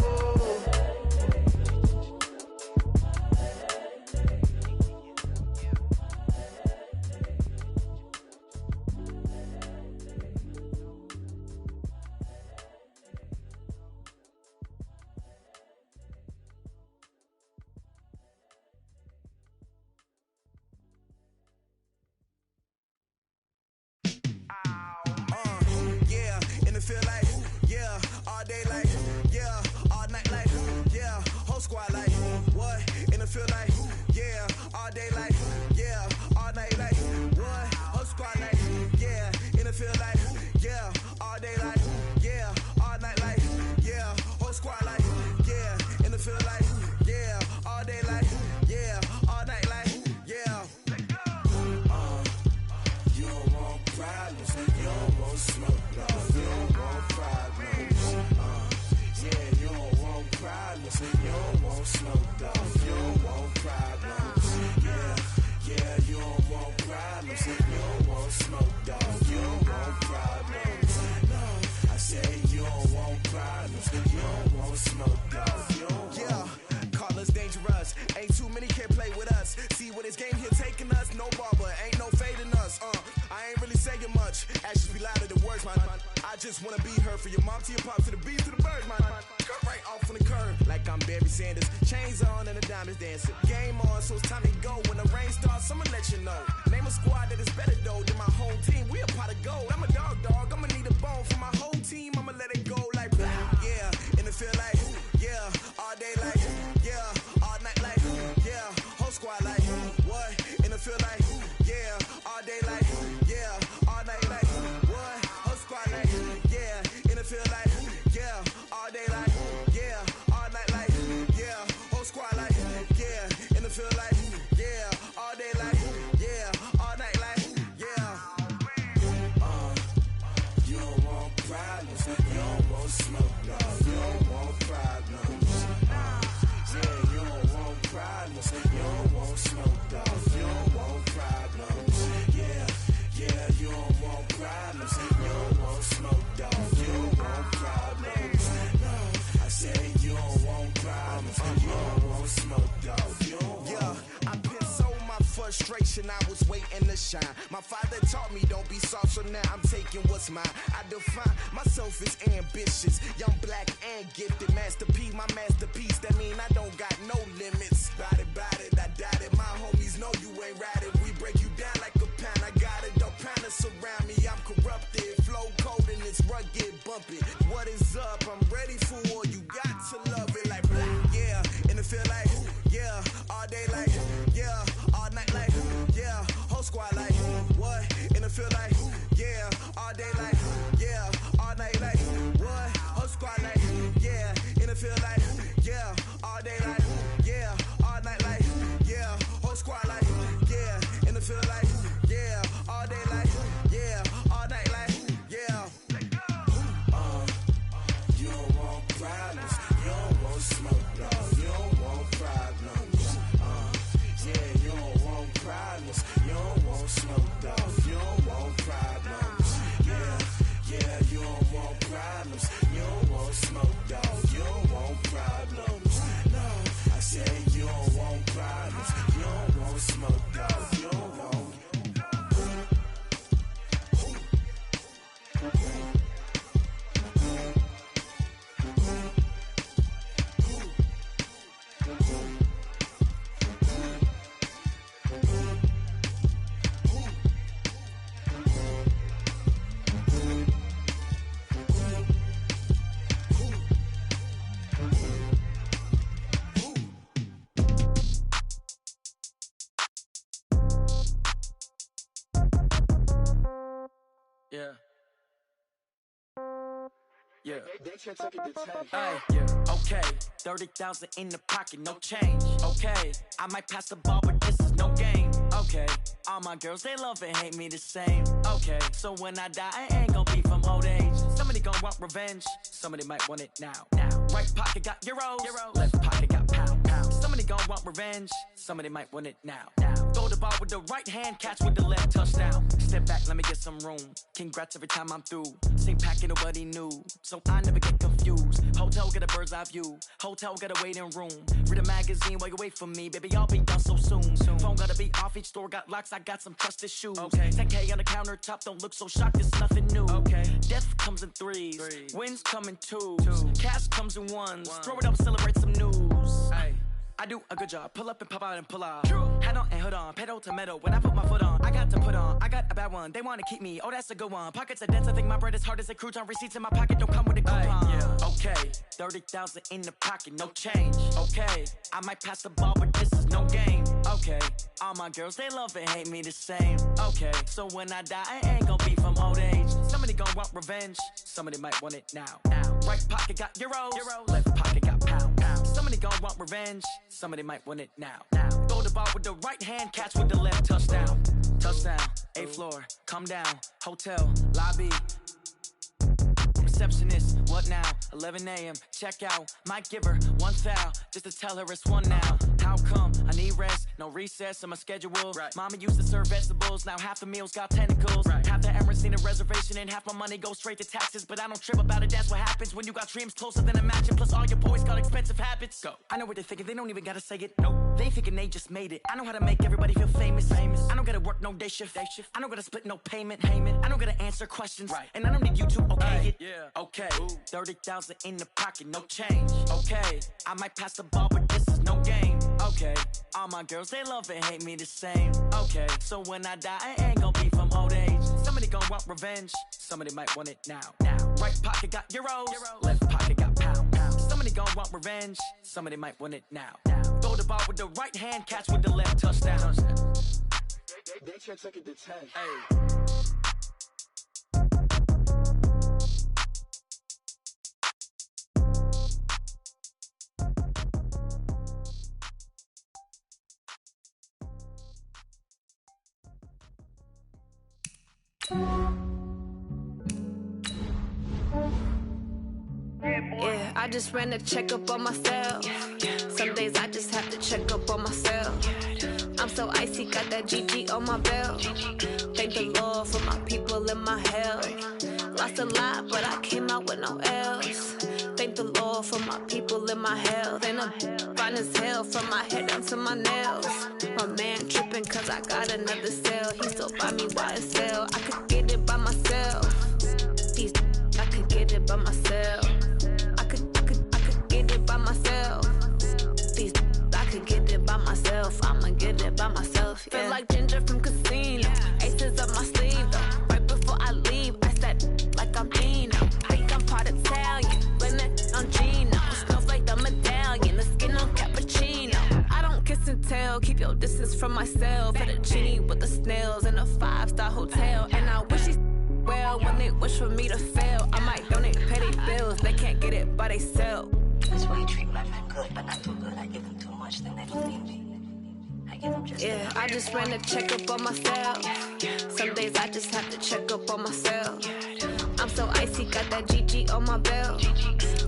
Speaker 11: I was waiting to shine. My father taught me don't be soft, so now I'm taking what's mine. I define myself as ambitious, young, black, and gifted. Masterpiece, my masterpiece. That mean I don't got no limits. Bout it, I doubt it. My homies know you ain't ratted. We break you down like a pound. I got it, don't pound to surround me. I'm corrupted, flow cold and it's rugged, bumpy. What is up? I'm ready for war. You got to love it like black, yeah. And it feel like, yeah, all day like, yeah, all night like, yeah, whole squad like, what? And it feel like, yeah, all day like, yeah, all night like, what? Whole squad like, yeah,
Speaker 6: Yeah. Yeah. Hey, yeah. Okay. 30,000 in the pocket, no change. Okay. I might pass the ball, but this is no game. Okay. All my girls, they love and hate me the same. Okay. So when I die, I ain't gon' be from old age. Somebody gon' want revenge. Somebody might want it now. Right pocket got euros. Left pocket got pound. Somebody gon' want revenge. Somebody might want it now. Throw the ball with the right hand, catch with the left, touchdown. Step back, let me get some room. Congrats every time I'm through. Same packet, nobody knew. So I never get confused. Hotel get a bird's eye view. Hotel get a waiting room. Read a magazine while you wait for me. Baby, I'll be done so soon. Phone gotta be off, each store got locks. I got some trusted shoes. 10K on the countertop, don't look so shocked, it's nothing new. Death comes in threes. Wins come in twos. Cash comes in ones. Throw it up, celebrate some news. I do a good job. Pull up and pop out and pull out. Head on and hood on. Pedal to metal. When I put my foot on, I got to put on. I got a bad one. They want to keep me. Oh, that's a good one. Pockets are dense. I think my bread is hard as a crouton. Receipts in my pocket don't come with a coupon. Okay. 30,000 in the pocket. No change. Okay. I might pass the ball, but this is no game. Okay. All my girls, they love and hate me the same. Okay. So when I die, I ain't gon' be from old age. Somebody gon' want revenge. Somebody might want it now. Right pocket got euros. Left pocket got pound. Somebody gon' want revenge. Somebody might want it now. Throw the ball with the right hand, catch with the left, touchdown. Touchdown, 8th floor, come down. Hotel, lobby. Receptionist, what now? 11 a.m., check out. Might give her one foul, just to tell her it's one now. How come? I need rest, no recess in my schedule. Mama used to serve vegetables, now half the meals got tentacles. Half the Emirates need a reservation and half my money goes straight to taxes. But I don't trip about it, that's what happens when you got dreams closer than a match. And plus all your boys got expensive habits. Go. I know what they're thinking, they don't even gotta say it. Nope. They thinking they just made it. I know how to make everybody feel famous. I don't gotta work no day shift. I don't gotta split no payment. I don't gotta answer questions. And I don't need you to okay it. Okay, 30,000 in the pocket, no change. Okay, I might pass the ball, but this is no game. Okay, all my girls, they love and hate me the same. Okay, so when I die, I ain't gon' be from old age. Somebody gon' want revenge. Somebody might want it now. Right pocket got euros. Left pocket got pound. Somebody gon' want revenge. Somebody might want it now. Throw the ball with the right hand, catch with the left, touchdown.
Speaker 11: They can't take it to 10.
Speaker 12: Yeah, I just ran a checkup on myself. Some days I just have to check up on myself. I'm so icy, got that GG on my belt. Thank the Lord for my people and my health. Lost a lot, but I came out with no L's. Thank the Lord for my people and my health. And I'm fine as hell from my head down to my nails. My man tripping cause I got another cell. He still buy me YSL. I could get it by myself. I could get it by myself. I could get it by myself. I could get it by myself. I'ma get it by myself. Yeah. Feel like Ginger from Casino. Aces up my sleeve though. Right before I leave, I said like I'm Dino. Think I'm part Italian. Blame it on Gino. Snowflake the medallion. The skin on cappuccino. I don't kiss and tell. Keep your distance from myself. At a genie with the snails in a 5-star hotel. And I wish he well when they wish for me to fail. I might donate, pay their bills. They can't get it by they sell.
Speaker 13: That's why you treat my men good, but not too good. I give them too much, then they don't need me. I give them just
Speaker 12: yeah, I just ran a checkup on myself. Some days I just have to check up on myself. I'm so icy, got that GG on my belt.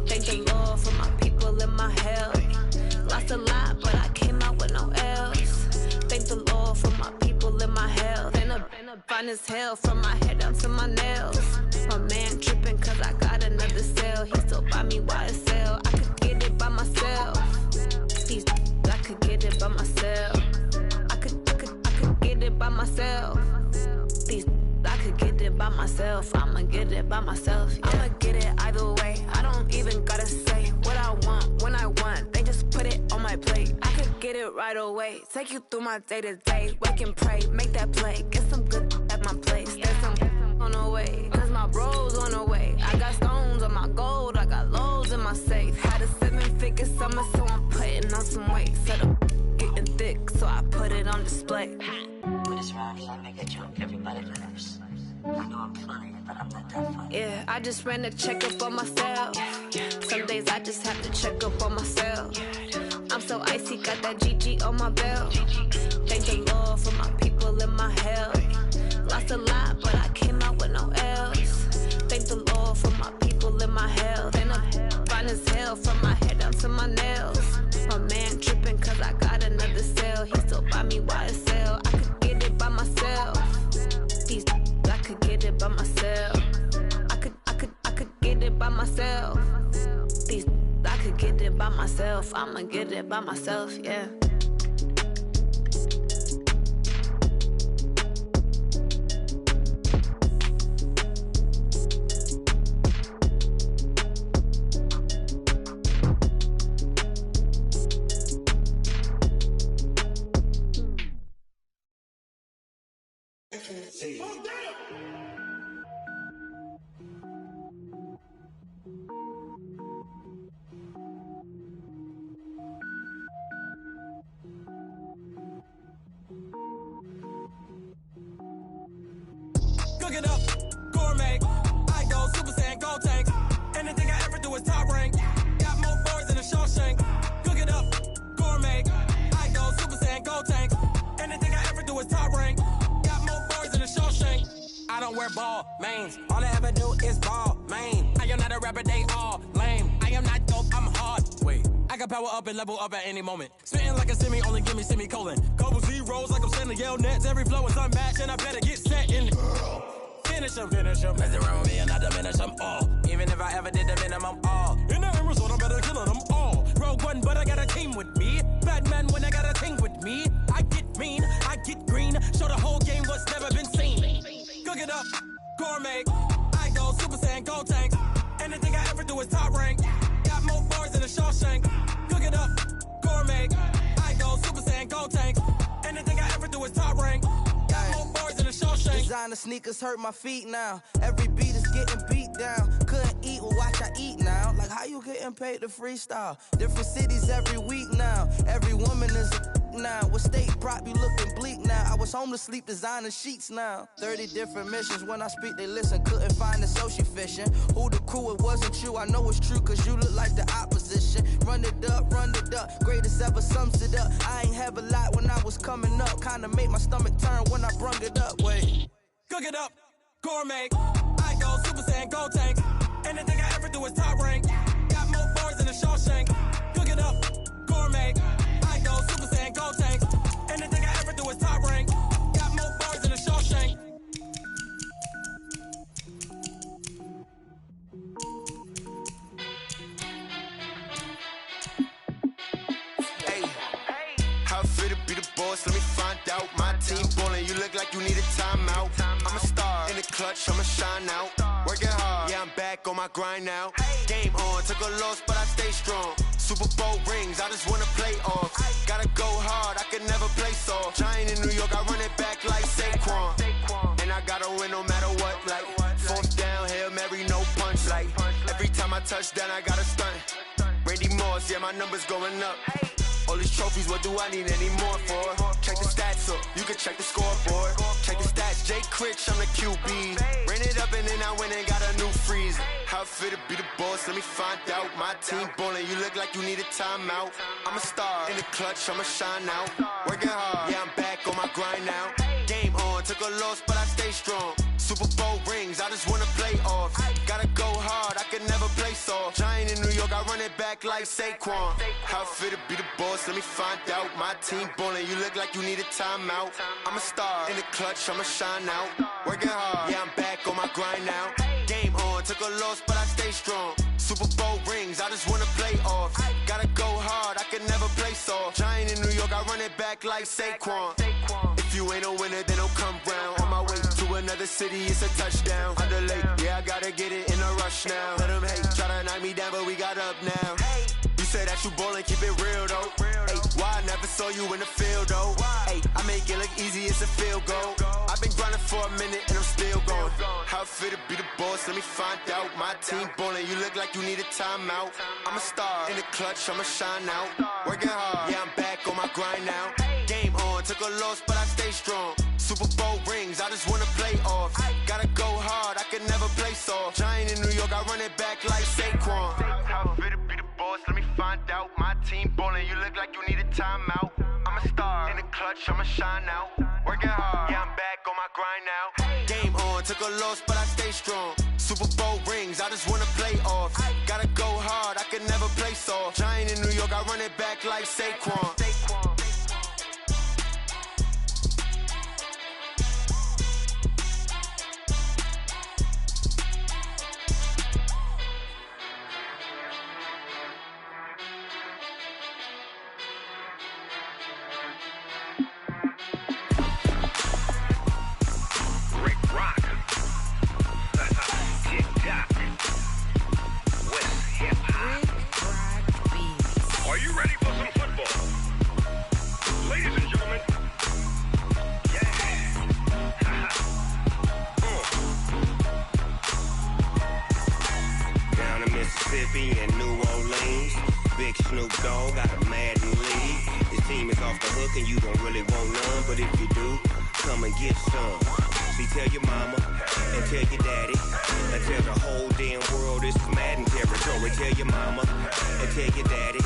Speaker 12: Thank the Lord for my people and my health. Lost a lot, but I came out with no L's. Thank the Lord for my people and my health. And I'm fine as hell from my head down to my nails. My man tripping cause I got another cell. He still buy me YSL. I could get it by myself. I could get it by myself. I could get it by myself. I could get it by myself. I'ma get it by myself. Yeah. I'ma get it either way. I don't even gotta say what I want when I want. They just put it on my plate. I could get it right away. Take you through my day to day. Wake and pray, make that play. Get some good at my place. There's some on the way. Cause my bros on the way. I got stones on my gold. I got loads in my safe. Had a 7-figure summer, so I'm putting on some weight. Set up getting thick, so I put it on display.
Speaker 13: With this round, I make it jump. Everybody laughs. I know I'm funny, but I'm not that funny.
Speaker 12: Yeah, I just ran a checkup on myself. Some days I just have to check up on myself. I'm so icy, got that GG on my belt. Thank the Lord for my people in my health. Lost a lot, but I came out with no L's. Thank the Lord for my people in my health. And I'm fine as hell from my head down to my nails. My man tripping cause I got another cell. He still buy me YSL. I could get it by myself. These I could get it by myself. I could get it by myself. These I could get it by myself. I'ma get it by myself, yeah.
Speaker 14: Cook it up, gourmet. I go Super Saiyan, gold tank. Anything I ever do is top rank. Got more boys than a Shawshank. Cook it up, gourmet. I go Super Saiyan, gold tank. Anything I ever do is top rank. Got more boys than a Shawshank. I don't wear ball mains. All I ever do is ball main. I am not a rapper, they all lame. I am not dope, I'm hard. Wait, I can power up and level up at any moment. Spitting like a semi, only give me semicolon. Couple zeros like I'm sending yell nets. Every flow is unmatched and I better get set in. Finish him. Mess around with me and I diminish them all. Even if I ever did the minimum, all. In the end result, I'm better killing them all. Rogue One, but I got a team with me. Batman when I got a team with me. I get mean, I get green. Show the whole game what's never been seen. Cook it up, gourmet. I go Super Saiyan, gold tank. Anything I ever do is top rank. Got more bars than a Shawshank. Cook it up, gourmet. I go Super Saiyan, gold tank. Anything I ever do is top rank. Got more bars than a Shawshank.
Speaker 10: Designer sneakers hurt my feet now. Every beat is getting beat down. Couldn't eat, well watch I eat now. Like how you getting paid to freestyle? Different cities every week now. Every woman is a now. What state prop you looking bleak now? I was home to sleep designer sheets now. 30 different missions. When I speak they listen. Couldn't find it so she fishing. Who the crew, it wasn't you. I know it's true cause you look like the opposition. Run it up. Greatest ever sums it up. I ain't have a lot when I was coming up. Kinda made my stomach turn when I brung it up. Wait.
Speaker 14: Cook it up, gourmet. I go Super Saiyan, gold tank. Anything I ever do is top rank. Got more bars than a Shawshank. Cook it up, gourmet. I go Super Saiyan, gold tank. Anything I ever do is top rank. Got more bars than a Shawshank.
Speaker 9: Hey, how fit to be the boss? Let me find out. My team ballin', you look like you need a timeout. I'm a star in the clutch, I'ma shine out. Working hard, yeah, I'm back on my grind now. Game on, took a loss, but I stay strong. Super Bowl rings, I just wanna play off. Gotta go hard, I can never play soft. Giant in New York, I run it back like Saquon. And I gotta win no matter what, like fourth down, Hail Mary, no punch. Like every time I touch down, I gotta stunt. Randy Moss, yeah, my numbers going up. All these trophies, what do I need any more for? Check the stats up, you can check the scoreboard. Check the stats, Jay Critch, I'm the QB. Ran it up and then I went and got a new freeze. How fit to be the boss, let me find out. My team ballin', you look like you need a timeout. I'm a star in the clutch, I'ma shine out. Working hard, yeah, I'm back on my grind now. Game on, took a loss, but I stay strong. Super Bowl rings, I just wanna play off. Gotta go hard, I can never play soft. Giant in New York, I run it back like Saquon. How fit to be the boss, let me find out. My team ballin', you look like you need a timeout. I'm a star in the clutch, I'ma shine out. Working hard, yeah, I'm back on my grind now. Game on, took a loss, but I stay strong. Super Bowl rings, I just wanna play off. Gotta go hard, I can never play soft. Giant in New York, I run it back like Saquon. If you ain't a winner, then don't come round. On my way to another city, it's a touchdown. Underlay, yeah, I gotta get it in a rush now. Let them hate, try to knock me down, but we got up now. You say that you ballin', keep it real though. Hey, why I never saw you in the field though? Hey, I make it look easy, it's a field goal. I've been grinding for a minute and I'm still going. How fit to be the boss, let me find out. My team ballin', you look like you need a timeout. I'm a star in the clutch, I'ma shine out. Working hard, yeah, I'm back on my grind now. Game on, took a loss, but I stay strong. Super Bowl rings, I just wanna play off. Gotta go hard, I can never play soft. Giant in New York, I run it back like Saquon. How fit to be the boss, let me find out. My team ballin', you look like you need a timeout. I'm a star, in the clutch, I'ma shine out. Working hard, yeah, I'm back on my grind now. Game on, took a loss, but I stay strong. Super Bowl rings, I just wanna play off. Gotta go hard, I can never play soft. Giant in New York, I run it back like Saquon.
Speaker 3: Are you ready for some football? Ladies and gentlemen,
Speaker 15: Down in Mississippi and New Orleans, Big Snoop Dogg got a Madden league. His team is off the hook and you don't really want none, but if you do, come and get some. See, tell your mama and tell your daddy and tell the whole damn world this is Madden territory. Tell your mama and tell your daddy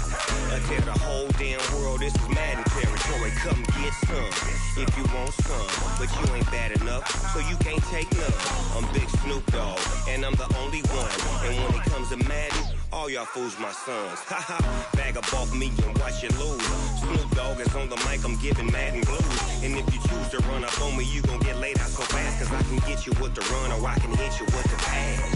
Speaker 15: and tell the whole damn world this is Madden territory. Come get some if you want some, but you ain't bad enough, so you can't take none. I'm Big Snoop Dogg and I'm the only one, and when it comes to Madden, all y'all fools my sons. Haha, bag up off me and watch you lose. Snoop Dogg is on the mic, I'm giving Madden blues. And if you choose to run up on me, you gon' get laid out so fast, cause I can get you with the run or I can hit you with the pass.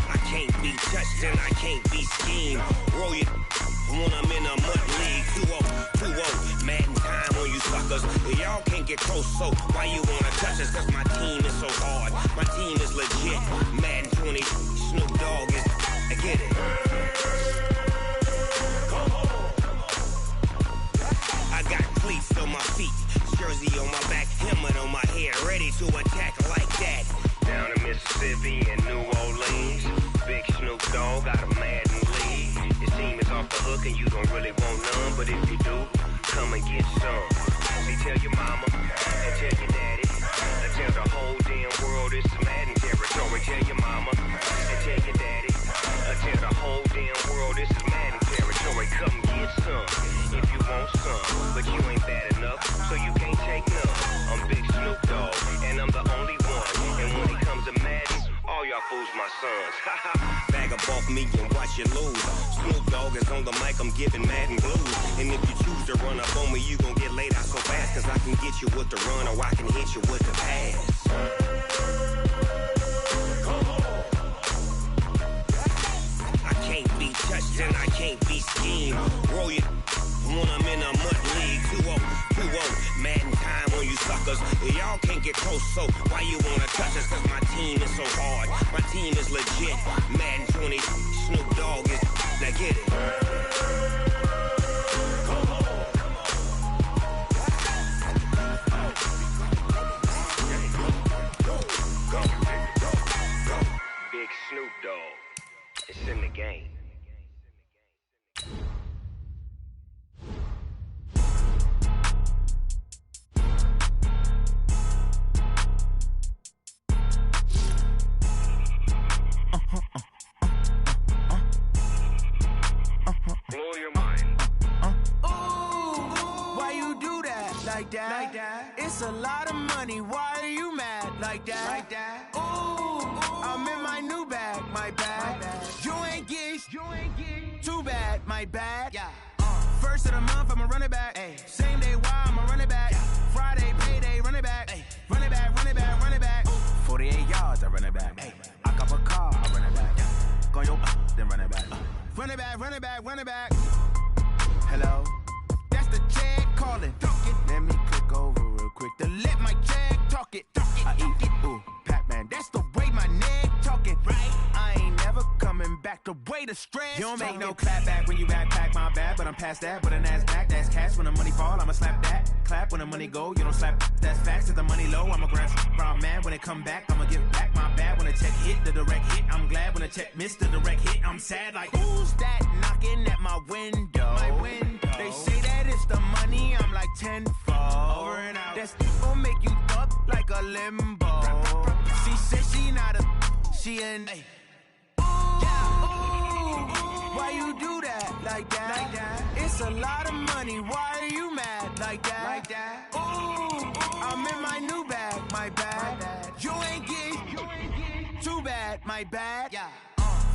Speaker 15: I can't be touched and I can't be schemed. Roll you when I'm in a mud league. 2-0, Madden time on you suckers. Y'all can't get close, so why you wanna touch us? Cause my team is so hard, my team is legit. Madden 20, Snoop Dogg is, I get it. I got cleats on my feet, jersey on my back, helmet on my head, ready to attack like that. Down in Mississippi and New Orleans, Big Snoop Dogg got a Madden league. His team is off the hook and you don't really want none, but if you do, come and get some. See, tell your mama and tell your daddy and tell the whole damn world this is Madden territory. Tell your mama and tell your daddy and tell the whole damn world this is Madden territory. Come get some if you want some, but you ain't bad enough, so you can't take none. I'm Big Snoop Dogg and I'm the only one, and when it comes to Madden, all y'all fools my sons. Bag up off me and watch you lose. Snoop Dogg is on the mic, I'm giving Madden blues. And if you choose to run up on me, you gon' get laid out so fast, cause I can get you with the run or I can hit you with the pass. I can't be touched and I can't be schemed. Roll you when I'm in a mud league. 2-0, Madden time on you suckers. Y'all can't get close, so why you wanna touch us? Cause my team is so hard, my team is legit. Madden 20, Snoop Dogg is, now get it.
Speaker 3: Big Snoop Dogg, it's in the game. Blow your mind.
Speaker 10: Why you do that? Like that? It's a lot of money. Why are you mad? Like that? Ooh, I'm in my new bag. My bag. You ain't get too bad. My bad. Yeah. First of the month, I'ma run it back. Ay. Same day, why I'ma run it back. Friday, payday, run it back. Ay. Run it back, run it back, run it back. 48 yards, I run it back. Ay. I cop a car, I run it back. Go yo, then run it back. Run it back, run it back, run it back. Hello? That's the Jag calling. Let me click over real quick to let my Jag talk it. I eat it, ooh, Pac-Man. That's the way my neck talking. Right? I ain't never coming back the way the stress. You don't make no clap back when you backpack, my bad, but I'm past that. But an ass back, that's cash. When the money fall, I'ma slap that. Clap when the money go, you don't slap. That's facts. If the money low, I'ma grab brown man when it they come back, I'ma give back my bad. When a check hit, the direct hit, I'm glad. When a check missed, the direct hit, I'm sad. Like, who's that knocking at my window? They say that it's the money, I'm like tenfold. Over and out. That's gon' make you fuck like a limbo. She said she not a, she an. Why you do that like that? It's a lot of money. Why are you mad like that? Ooh, I'm in my new bag, my bad. You ain't get too bad, my bad.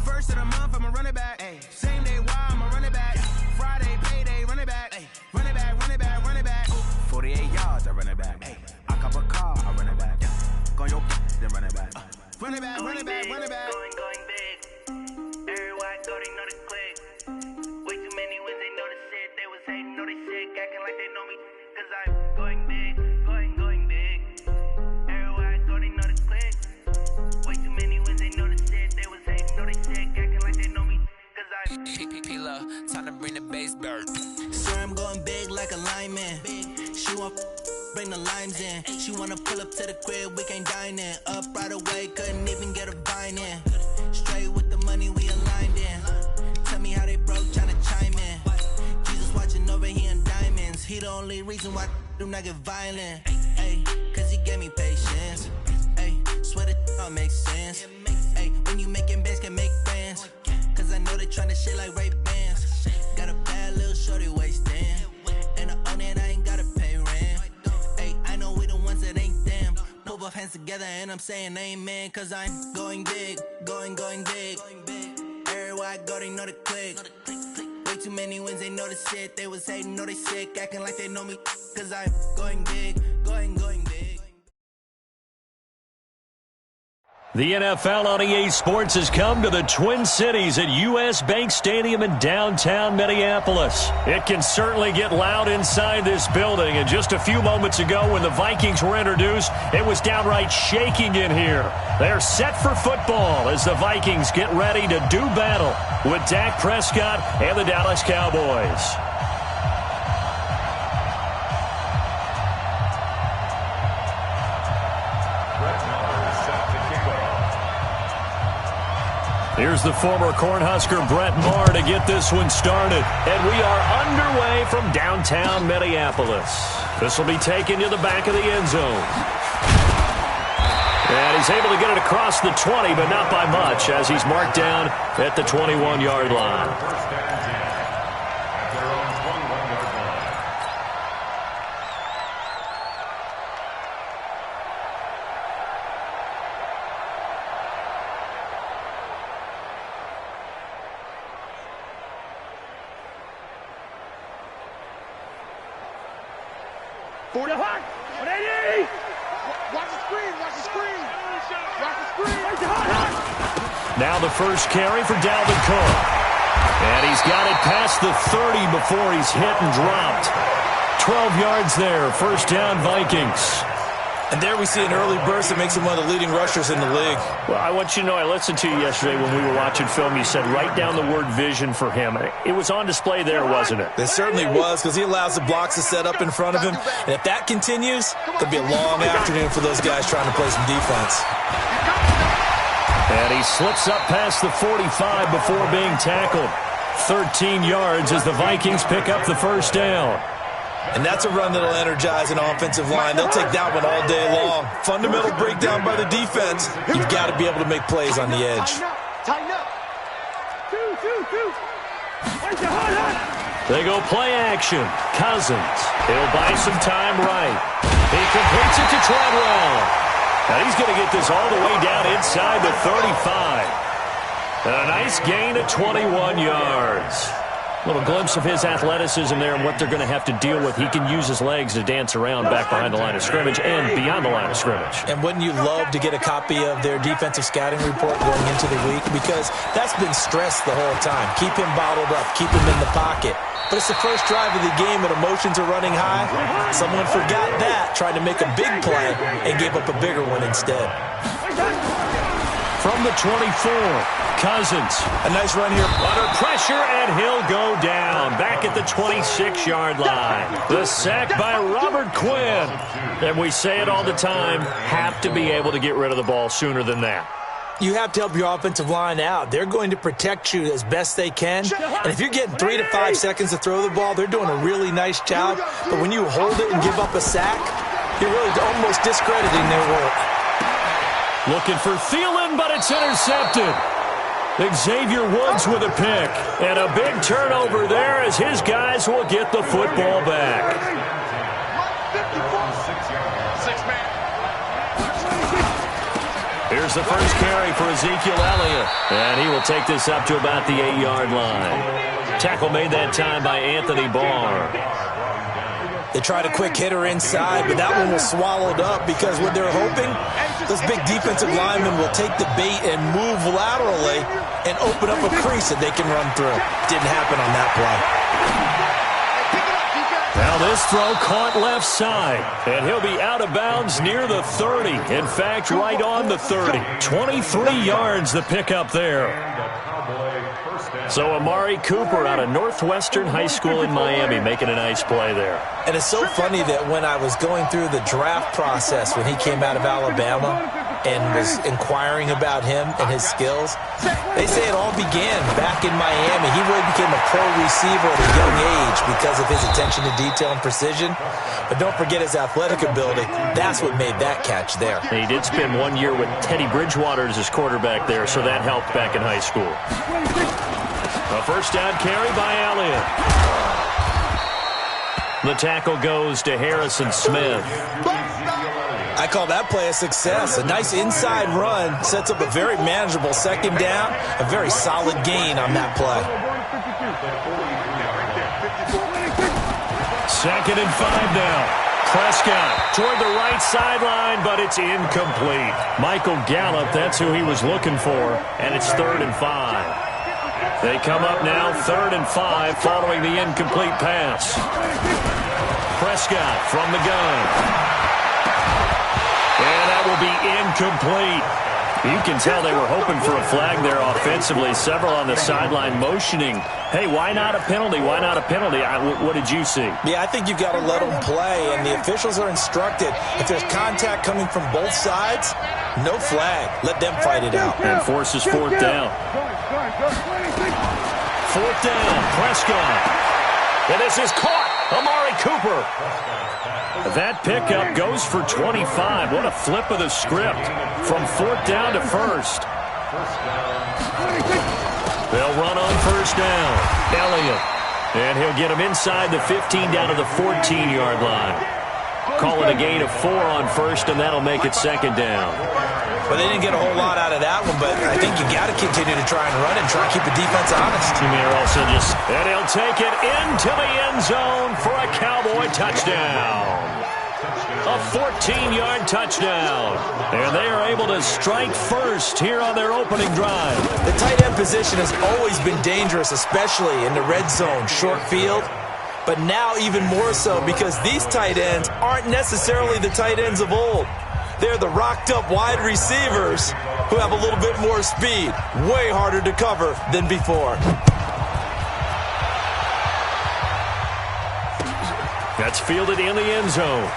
Speaker 10: First of the month, I'ma run it back. Same day, why I'ma run it back. Friday, payday, run it back. Run it back, run it back, run it back. 48 yards, I run it back. I cop a car, I run it back. Go on your then run it back. Run it back, run it back, run it back.
Speaker 15: Going big. Everywhere I go, they know the click. Way too many wins, they know the shit. They was hating, know they sick, acting like they know me. Cause I'm going big, going big. Everywhere I go, they know the click. Way too many wins, they know the shit. They was hating, know they sick, acting like they know me. Cause I'm
Speaker 6: P-P-P-Lo, time to bring the bass bird. Sir, I'm going big like a lineman. She want bring the limes in. She wanna pull up to the crib, we can't dine in. Up right away, couldn't even get a vine in. Straight with the money we aligned in. Tell me how they broke, tryna chime in. Jesus watching over here in diamonds. He the only reason why do not get violent. Ay, cause he gave me patience. Ay, swear that all makes sense. Ay, when you making bands, can make friends. Cause I know they tryna shit like Ray-Bans. Got a bad little shorty wasting. And I own it, I ain't gotta pay rent. Ay, I know we the ones that ain't them. Put both hands together and I'm saying amen. Cause I'm going big, going big. Everywhere I go, they know the click. Way too many wins, they know the shit. They was hating, know they sick, acting like they know me. Cause I'm going big, going big.
Speaker 2: The NFL on EA Sports has come to the Twin Cities at US Bank Stadium in downtown Minneapolis. It can certainly get loud inside this building, and just a few moments ago when the Vikings were introduced, it was downright shaking in here. They're set for football as the Vikings get ready to do battle with Dak Prescott and the Dallas Cowboys. Here's the former Cornhusker Brett Maher to get this one started. And we are underway from downtown Minneapolis. This will be taken to the back of the end zone. And he's able to get it across the 20, but not by much, as he's marked down at the 21-yard line. Now the first carry for Dalvin Cook. And he's got it past the 30 before he's hit and dropped. 12 yards there, first down Vikings.
Speaker 4: And there we see an early burst that makes him one of the leading rushers in the league.
Speaker 2: Well, I want you to know, I listened to you yesterday when we were watching film. You said write down the word vision for him. It was on display there, wasn't it?
Speaker 4: It certainly was, because he allows the blocks to set up in front of him. And if that continues, it'll be a long afternoon for those guys trying to play some defense.
Speaker 2: And he slips up past the 45 before being tackled. 13 yards as the Vikings pick up the first down.
Speaker 4: And that's a run that'll energize an offensive line. They'll take that one all day long. Fundamental breakdown by the defense. You've got to be able to make plays on the edge.
Speaker 5: Tighten up.
Speaker 2: They go play action. Cousins. He'll buy some time right. He completes it to Treadwell. And he's going to get this all the way down inside the 35. And a nice gain of 21 yards. A little glimpse of his athleticism there and what they're going to have to deal with. He can use his legs to dance around back behind the line of scrimmage and beyond the line of scrimmage.
Speaker 4: And wouldn't you love to get a copy of their defensive scouting report going into the week? Because that's been stressed the whole time. Keep him bottled up. Keep him in the pocket. But it's the first drive of the game and emotions are running high. Someone forgot that, tried to make a big play, and gave up a bigger one instead.
Speaker 2: From the 24, Cousins.
Speaker 4: A nice run here.
Speaker 2: Under pressure, and he'll go down. Back at the 26-yard line. The sack by Robert Quinn. And we say it all the time, have to be able to get rid of the ball sooner than that.
Speaker 4: You have to help your offensive line out. They're going to protect you as best they can. And if you're getting 3 to 5 seconds to throw the ball, they're doing a really nice job. But when you hold it and give up a sack, you're really almost discrediting their work.
Speaker 2: Looking for Thielen, but it's intercepted. Xavier Woods with a pick. And a big turnover there as his guys will get the football back. Here's the first carry for Ezekiel Elliott. And he will take this up to about the 8-yard line. Tackle made that time by Anthony Barr.
Speaker 4: They tried a quick hitter inside, but that one was swallowed up because what they're hoping, those big defensive linemen will take the bait and move laterally and open up a crease that they can run through. Didn't happen on that play.
Speaker 2: Now this throw caught left side, and he'll be out of bounds near the 30. In fact, right on the 30. 23 yards the pickup there. So Amari Cooper out of Northwestern High School in Miami making a nice play there.
Speaker 4: And it's so funny that when I was going through the draft process when he came out of Alabama and was inquiring about him and his skills, they say it all began back in Miami. He really became a pro receiver at a young age because of his attention to detail and precision. But don't forget his athletic ability. That's what made that catch there.
Speaker 2: He did spend 1 year with Teddy Bridgewater as his quarterback there, so that helped back in high school. A first down carry by Elliott. The tackle goes to Harrison Smith.
Speaker 4: I call that play a success. A nice inside run sets up a very manageable second down. A very solid gain on that play.
Speaker 2: 2nd and 5 now. Prescott toward the right sideline, but it's incomplete. Michael Gallup, that's who he was looking for, and it's 3rd and 5. They come up now 3rd and 5 following the incomplete pass. Prescott from the gun. And that will be incomplete. You can tell they were hoping for a flag there offensively. Several on the sideline motioning. Hey, why not a penalty? Why not a penalty? What did you see?
Speaker 4: Yeah, I think you've got to let them play, and the officials are instructed. If there's contact coming from both sides, no flag. Let them fight it out.
Speaker 2: And forces 4th down. 4th down, Prescott. And this is caught. Amari Cooper. That pickup goes for 25. What a flip of the script. From 4th down to 1st. They'll run on 1st down. Elliott. And he'll get him inside the 15 down to the 14-yard line. Call it a gain of 4 on 1st, and that'll make it 2nd down.
Speaker 4: Well, they didn't get a whole lot out of that one, but I think you got to continue to try and run and try and keep the defense honest.
Speaker 2: And he'll take it into the end zone for a Cowboy touchdown. A 14-yard touchdown. And they are able to strike first here on their opening drive.
Speaker 4: The tight end position has always been dangerous, especially in the red zone, short field. But now even more so because these tight ends aren't necessarily the tight ends of old. They're the rocked-up wide receivers who have a little bit more speed. Way harder to cover than before.
Speaker 2: That's fielded in the end zone.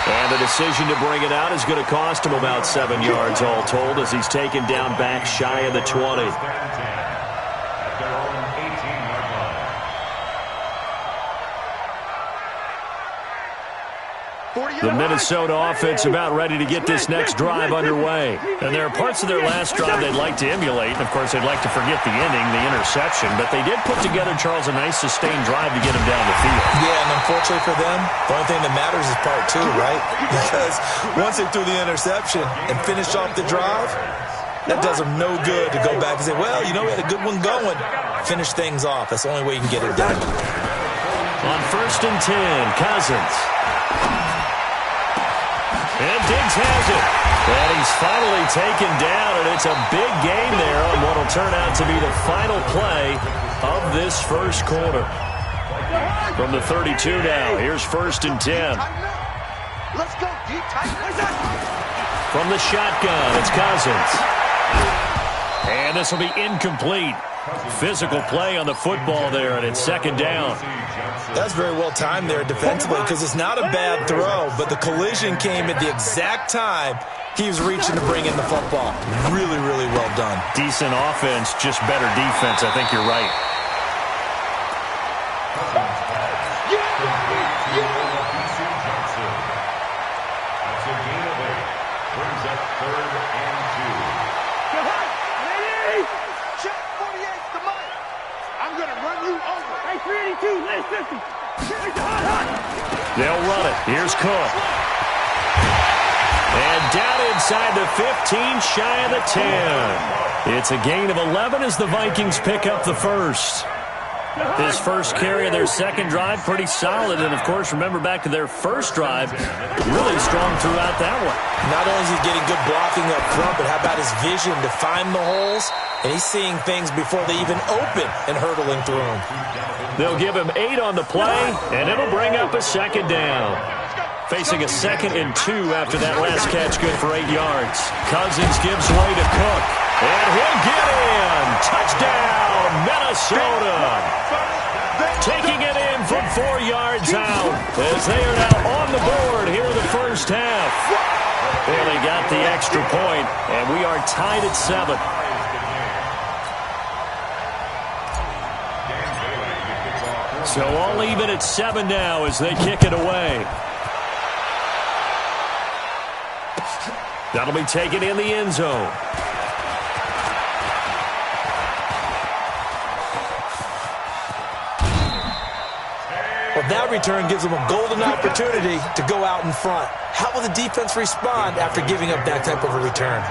Speaker 2: And the decision to bring it out is going to cost him about 7 yards all told as he's taken down back shy of the 20. The Minnesota offense about ready to get this next drive underway. And there are parts of their last drive they'd like to emulate. And, of course, they'd like to forget the ending, the interception. But they did put together, Charles, a nice sustained drive to get him down the field.
Speaker 4: Yeah, and unfortunately for them, the only thing that matters is part 2, right? Because once they threw the interception and finished off the drive, that does them no good to go back and say, well, you know, we had a good one going. Finish things off. That's the only way you can get it done.
Speaker 2: On 1st and 10, Cousins. And Diggs has it. And he's finally taken down, and it's a big gain there on what will turn out to be the final play of this first quarter. From the 32 now, here's 1st and 10.
Speaker 3: Let's go, deep tight.
Speaker 2: From the shotgun, it's Cousins. And this will be incomplete. Physical play on the football there, and it's second down.
Speaker 4: That's very well timed there defensively because it's not a bad throw, but the collision came at the exact time he was reaching to bring in the football. Really, really well done.
Speaker 2: Decent offense, just better defense. I think you're right.
Speaker 5: That's a gain of 8. Brings up 3rd and 2.
Speaker 3: Check 48, the mic. I'm going to run you over. Hey, 382, lay 50.
Speaker 2: They'll run it. Here's Cook. And down inside the 15, shy of the 10. It's a gain of 11 as the Vikings pick up the first. His first carry of their second drive, pretty solid. And, of course, remember back to their first drive, really strong throughout that one.
Speaker 4: Not only is he getting good blocking up front, but how about his vision to find the holes? And he's seeing things before they even open and hurdling through them.
Speaker 2: They'll give him 8 on the play, and it'll bring up a second down. Facing a 2nd and 2 after that last catch, good for 8 yards. Cousins gives way to Cook, and he'll get in. Touchdown, Minnesota. Taking it in from 4 yards out as they are now on the board here in the first half. Well, they got the extra point, and we are tied at 7. So all even at 7 now as they kick it away. That'll be taken in the end zone.
Speaker 4: Well, that return gives them a golden opportunity to go out in front. How will the defense respond after giving up that type of a return?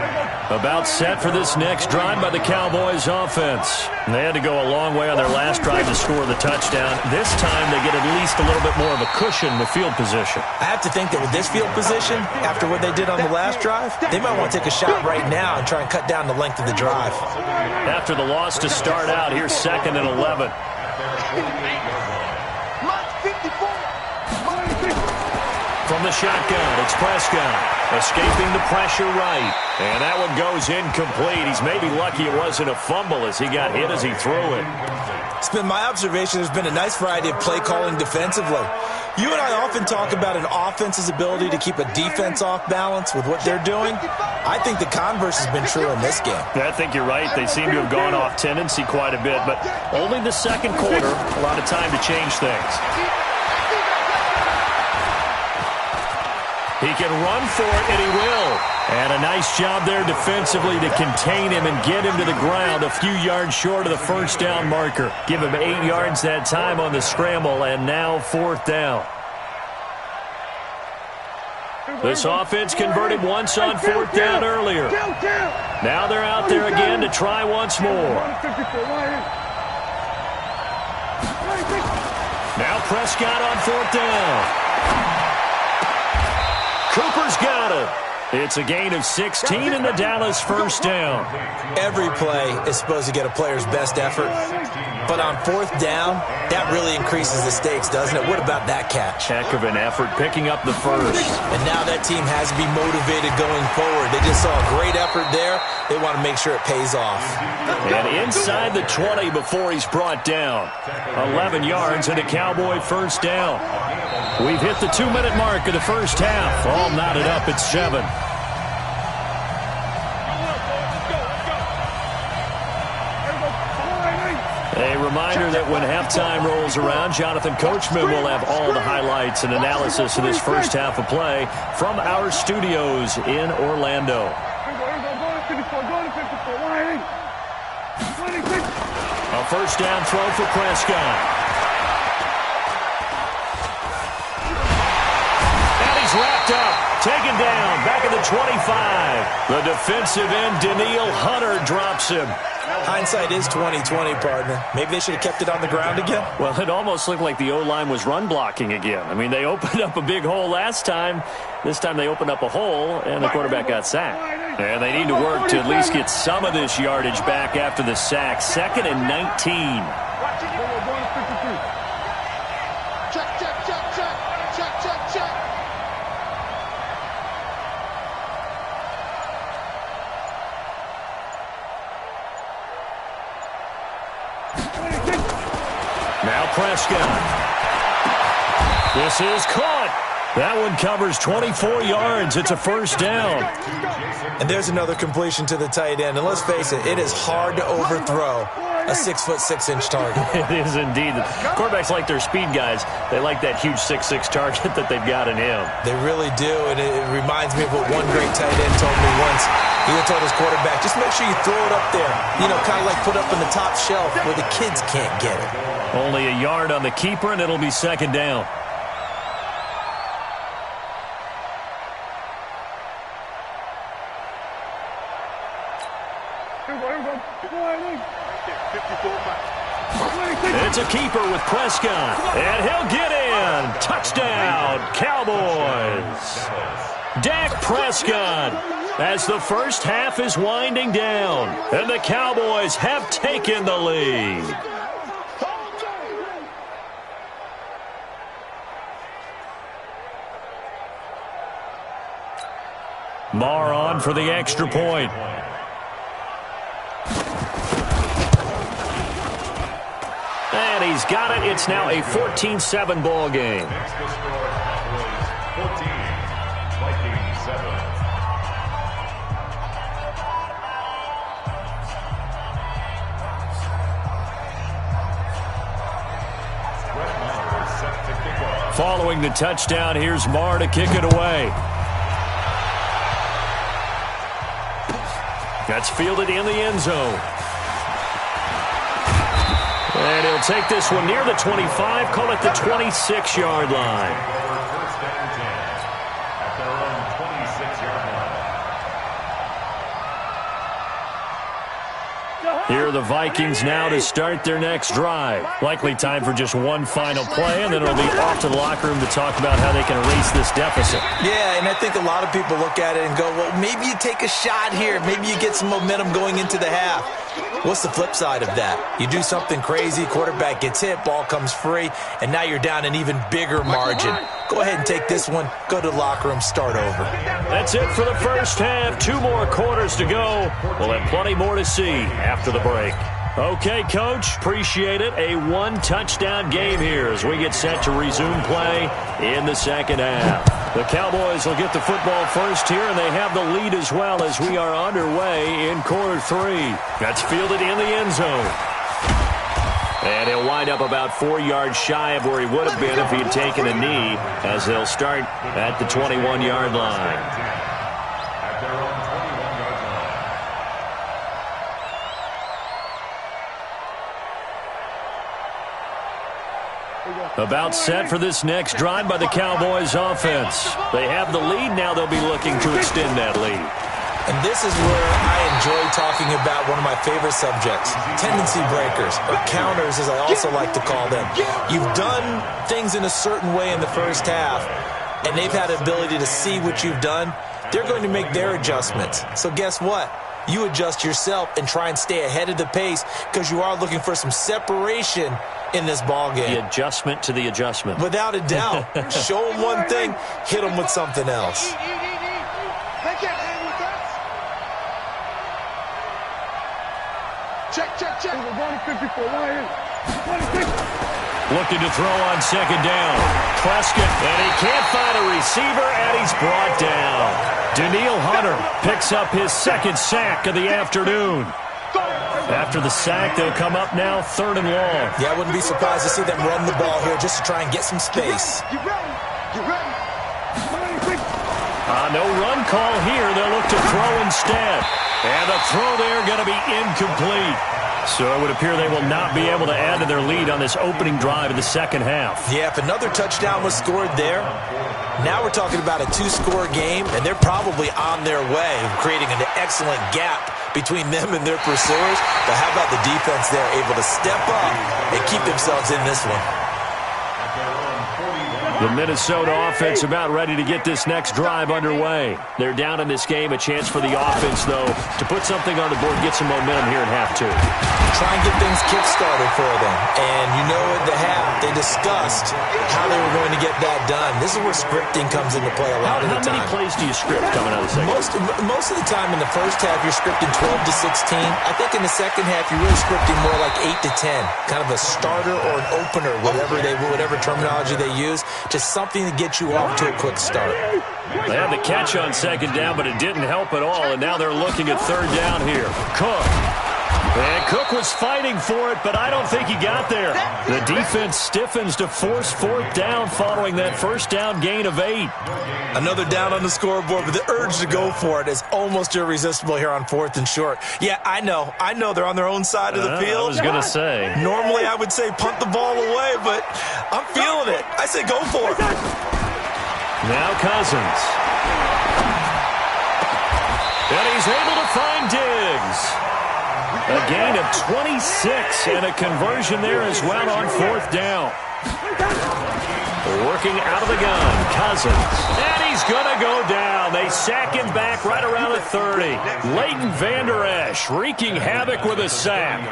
Speaker 2: About set for this next drive by the Cowboys offense. They had to go a long way on their last drive to score the touchdown. This time they get at least a little bit more of a cushion with field position.
Speaker 4: I have to think that with this field position, after what they did on the last drive, they might want to take a shot right now and try and cut down the length of the drive.
Speaker 2: After the loss to start out, here's 2nd and 11. From the shotgun, it's Prescott. Escaping the pressure right. And that one goes incomplete. He's maybe lucky it wasn't a fumble as he got hit as he threw it.
Speaker 4: It's been my observation there's been a nice variety of play calling defensively. You and I often talk about an offense's ability to keep a defense off balance with what they're doing. I think the converse has been true in this game.
Speaker 2: I think you're right. They seem to have gone off tendency quite a bit, but only the second quarter, a lot of time to change things. He can run for it, and he will. And a nice job there defensively to contain him and get him to the ground a few yards short of the first down marker. Give him 8 yards that time on the scramble, and now 4th down. This offense converted once on 4th down earlier. Now they're out there again to try once more. Now Prescott on 4th down. Cooper's got it. It's a gain of 16 in the Dallas first down.
Speaker 4: Every play is supposed to get a player's best effort. But on 4th down, that really increases the stakes, doesn't it? What about that catch?
Speaker 2: Heck of an effort picking up the first.
Speaker 4: And now that team has to be motivated going forward. They just saw a great effort there. They want to make sure it pays off.
Speaker 2: And inside the 20 before he's brought down. 11 yards and a Cowboy first down. We've hit the 2-minute mark of the first half. All knotted up at 7. A reminder that when halftime rolls around, Jonathan Coachman will have all the highlights and analysis of this first half of play from our studios in Orlando. A first down throw for Prescott. Wrapped up, taken down, back at the 25. The defensive end, Daniil Hunter, drops him.
Speaker 4: Hindsight is 20/20, partner. Maybe they should have kept it on the ground again.
Speaker 2: Well, it almost looked like the O-line was run blocking again. I mean, they opened up a big hole last time. This time they opened up a hole, and the quarterback got sacked. And they need to work to at least get some of this yardage back after the sack. 2nd and 19. Now Prescott. This is caught. That one covers 24 yards. It's a first down.
Speaker 4: And there's another completion to the tight end. And let's face it is hard to overthrow a 6'6" target.
Speaker 2: It is indeed. Quarterbacks like their speed guys. They like that huge 6'6" target that they've got in him.
Speaker 4: They really do, and it reminds me of what one great tight end told me once. He told his quarterback, just make sure you throw it up there. You know, kind of like put up on the top shelf where the kids can't get it.
Speaker 2: Only a yard on the keeper, and it'll be second down. It's a keeper with Prescott, and he'll get in. Touchdown, Cowboys. Dak Prescott, as the first half is winding down, and the Cowboys have taken the lead. Marr on for the extra point. And he's got it. It's now a 14-7 ball game.
Speaker 5: Next to score, Cowboys 14, Vikings 7. Marr is set to kick off.
Speaker 2: Following the touchdown, here's Marr to kick it away. That's fielded in the end zone. And he'll take this one near the 25, call it the 26-yard line.
Speaker 5: First down 10 at their own 26-yard line.
Speaker 2: Here are the Vikings now to start their next drive. Likely time for just one final play, and then it'll be off to the locker room to talk about how they can erase this deficit.
Speaker 4: Yeah, and I think a lot of people look at it and go, well, maybe you take a shot here. Maybe you get some momentum going into the half. What's the flip side of that? You do something crazy, quarterback gets hit, ball comes free, and now you're down an even bigger margin. Go ahead and take this one, go to the locker room, start over.
Speaker 2: That's it for the first half. 2 more quarters to go. We'll have plenty more to see after the break. Okay, Coach, appreciate it. A 1-touchdown game here as we get set to resume play in the second half. The Cowboys will get the football first here, and they have the lead as well as we are underway in quarter 3. That's fielded in the end zone. And he'll wind up about 4 yards shy of where he would have been if he had taken a knee, as they'll start at the 21-yard line.
Speaker 5: At their own 21-yard line.
Speaker 2: About set for this next drive by the Cowboys offense. They have the lead. Now they'll be looking to extend that lead.
Speaker 4: And this is where I enjoy talking about one of my favorite subjects, tendency breakers, or counters as I also like to call them. You've done things in a certain way in the first half, and they've had the ability to see what you've done. They're going to make their adjustments. So guess what? You adjust yourself and try and stay ahead of the pace because you are looking for some separation in this ball game.
Speaker 2: The adjustment to the adjustment.
Speaker 4: Without a doubt. Show them one thing, hit them with something else.
Speaker 3: Check.
Speaker 2: Looking to throw on second down. Prescott, and he can't find a receiver, and he's brought down. Daniil Hunter picks up his second sack of the afternoon. After the sack, they'll come up now 3rd and long.
Speaker 4: Yeah, I wouldn't be surprised to see them run the ball here just to try and get some space.
Speaker 3: You ready?
Speaker 2: No run call here. They'll look to throw instead. And the throw there going to be incomplete. So it would appear they will not be able to add to their lead on this opening drive of the second half.
Speaker 4: Yeah, if another touchdown was scored there, now we're talking about a 2-score game, and they're probably on their way, creating an excellent gap between them and their pursuers. But how about the defense there, able to step up and keep themselves in this one?
Speaker 5: At their own 41.
Speaker 2: The Minnesota offense about ready to get this next drive underway. They're down in this game. A chance for the offense, though, to put something on the board, get some momentum here in half two.
Speaker 4: Try and get things kick-started for them. And you know at the half, they discussed how they were going to get that done. This is where scripting comes into play a lot of the time.
Speaker 2: How many plays do you script coming out of the second?
Speaker 4: Most of the time in the first half, you're scripting 12 to 16. I think in the second half, you're really scripting more like 8 to 10. Kind of a starter or an opener, whatever terminology they use. Just something to get you off to a quick start.
Speaker 2: They had the catch on second down, but it didn't help at all, and now they're looking at third down here. Cook. And Cook was fighting for it, but I don't think he got there. The defense stiffens to force fourth down following that first down gain of 8.
Speaker 4: Another down on the scoreboard, but the urge to go for it is almost irresistible here on 4th and short. Yeah, I know they're on their own side of the field.
Speaker 2: I was going to say.
Speaker 4: Normally I would say punt the ball away, but I'm feeling it. I say go for it.
Speaker 2: Now Cousins. And he's able to find Diggs. A gain of 26 and a conversion there as well on fourth down. Working out of the gun, Cousins. And he's going to go down. They sack him back right around the 30. Leighton Vander Esch wreaking havoc with a sack.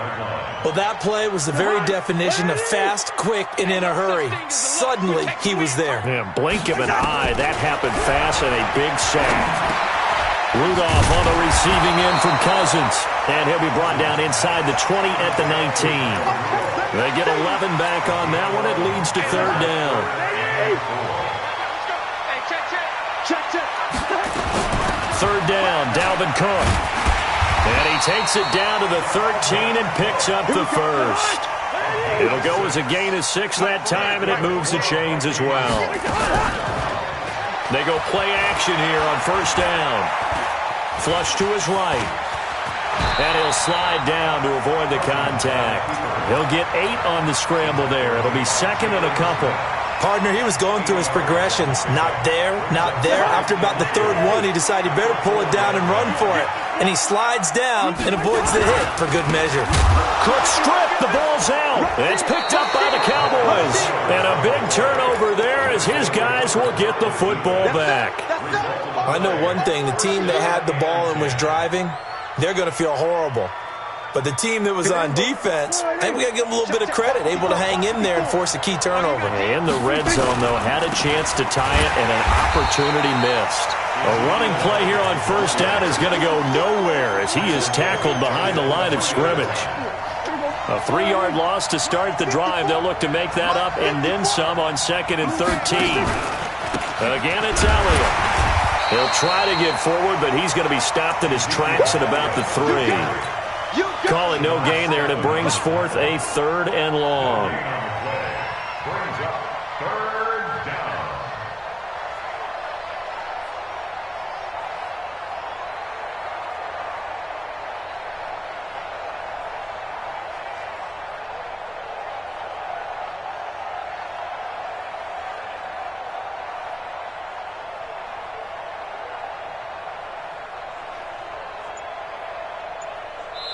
Speaker 4: Well, that play was the very definition of fast, quick, and in a hurry. Suddenly, he was there.
Speaker 2: Yeah, blink of an eye. That happened fast and a big sack. Rudolph on the receiving end from Cousins. And he'll be brought down inside the 20 at the 19. They get 11 back on that one. It leads to third down. Third down, Dalvin Cook. And he takes it down to the 13 and picks up the first. It'll go as a gain of 6 that time, and it moves the chains as well. They go play action here on first down. Flush to his right. And he'll slide down to avoid the contact. He'll get 8 on the scramble there. It'll be second and a couple.
Speaker 4: Partner, he was going through his progressions. Not there, not there. After about the third one, he decided he better pull it down and run for it. And he slides down and avoids the hit for good measure.
Speaker 2: Cook stripped. The ball's out. It's picked up by the Cowboys. And a big turnover there as his guys will get the football back.
Speaker 4: I know one thing. The team that had the ball and was driving, they're going to feel horrible. But the team that was on defense, I think we got to give them a little bit of credit, able to hang in there and force a key turnover.
Speaker 2: In the red zone, though, had a chance to tie it and an opportunity missed. A running play here on first down is going to go nowhere as he is tackled behind the line of scrimmage. A 3-yard loss to start the drive. They'll look to make that up and then some on second and 13. Again, it's Elliott. He'll try to get forward, but he's going to be stopped in his tracks at about the 3. Call it no gain there, and it brings forth a third and long.
Speaker 5: Brings up third down.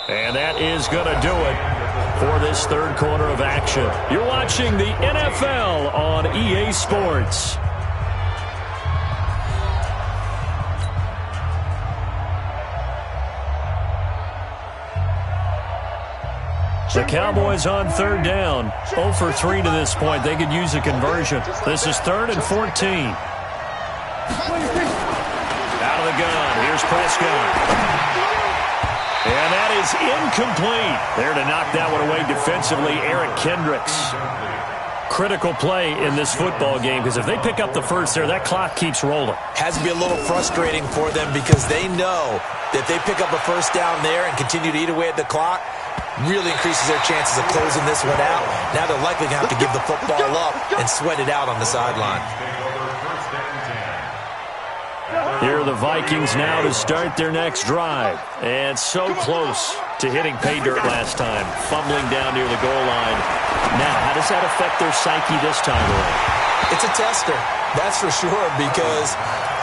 Speaker 2: And that is going to do it for this third quarter of action. You're watching the NFL on EA Sports. The Cowboys on third down. 0 for 3 to this point. They could use a conversion. This is 3rd and 14. Out of the gun. Here's Prescott. And that is incomplete. There to knock that one away defensively, Eric Kendricks. Critical play in this football game because if they pick up the first there, that clock keeps rolling.
Speaker 4: Has to be a little frustrating for them because they know that they pick up a first down there and continue to eat away at the clock, really increases their chances of closing this one out. Now they're likely going to have to give the football up and sweat it out on the sideline.
Speaker 2: Here are the Vikings now to start their next drive. And so close to hitting pay dirt last time. Fumbling down near the goal line. Now, how does that affect their psyche this time around?
Speaker 4: It's a tester, that's for sure, because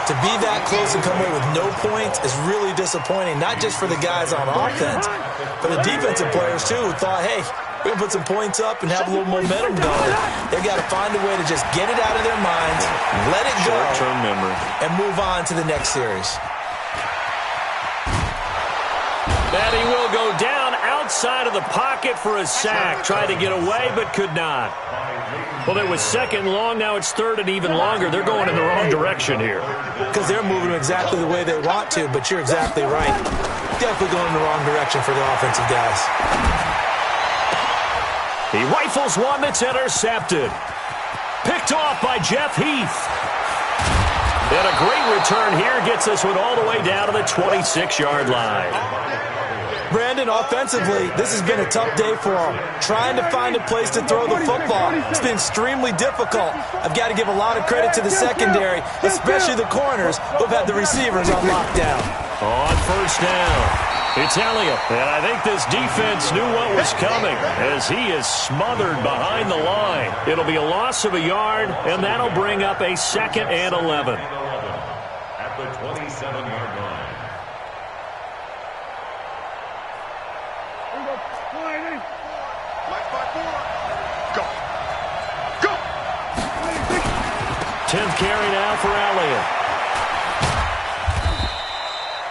Speaker 4: to To be that close and come away with no points is really disappointing, not just for the guys on offense, but the defensive players, too, who thought, hey, we're going to put some points up and have a little momentum going. They've got to find a way to just get it out of their minds, let it go,
Speaker 2: short-term memory,
Speaker 4: and move on to the next series.
Speaker 2: And he will go down outside of the pocket for a sack. Tried to get away, but could not. Well, it was second long. Now it's third and even longer. They're going in the wrong direction here.
Speaker 4: Because they're moving exactly the way they want to, but you're exactly right. Definitely going in the wrong direction for the offensive guys.
Speaker 2: He rifles one that's intercepted. Picked off by Jeff Heath. And a great return here gets this one all the way down to the 26-yard line.
Speaker 4: Brandon, offensively, this has been a tough day for him. Trying to find a place to throw the football. It's been extremely difficult. I've got to give a lot of credit to the secondary, especially the corners who have had the receivers on lockdown.
Speaker 2: On first down, it's Elliott. And I think this defense knew what was coming as he is smothered behind the line. It'll be a loss of a yard, and that'll bring up a 2nd and 11.
Speaker 5: At the 27-yard line.
Speaker 3: Go. Go.
Speaker 2: 10th carry now for Elliott.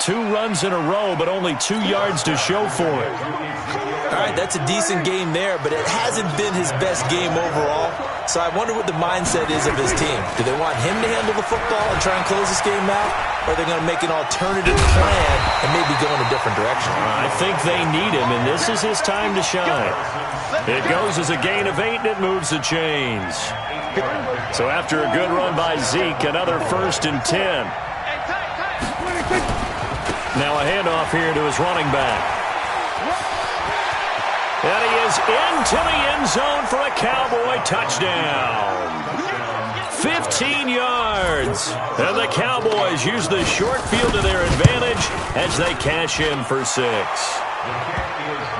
Speaker 2: 2 runs in a row, but only 2 yards to show for it.
Speaker 4: All right, that's a decent game there, but it hasn't been his best game overall. So I wonder what the mindset is of his team. Do they want him to handle the football and try and close this game out? Or are they going to make an alternative plan and maybe go in a different direction?
Speaker 2: I think they need him, and this is his time to shine. It goes as a gain of 8, and it moves the chains. So after a good run by Zeke, another 1st and 10. Now a handoff here to his running back. And he is into the end zone for a Cowboy touchdown. 15 yards. And the Cowboys use the short field to their advantage as they cash in for 6.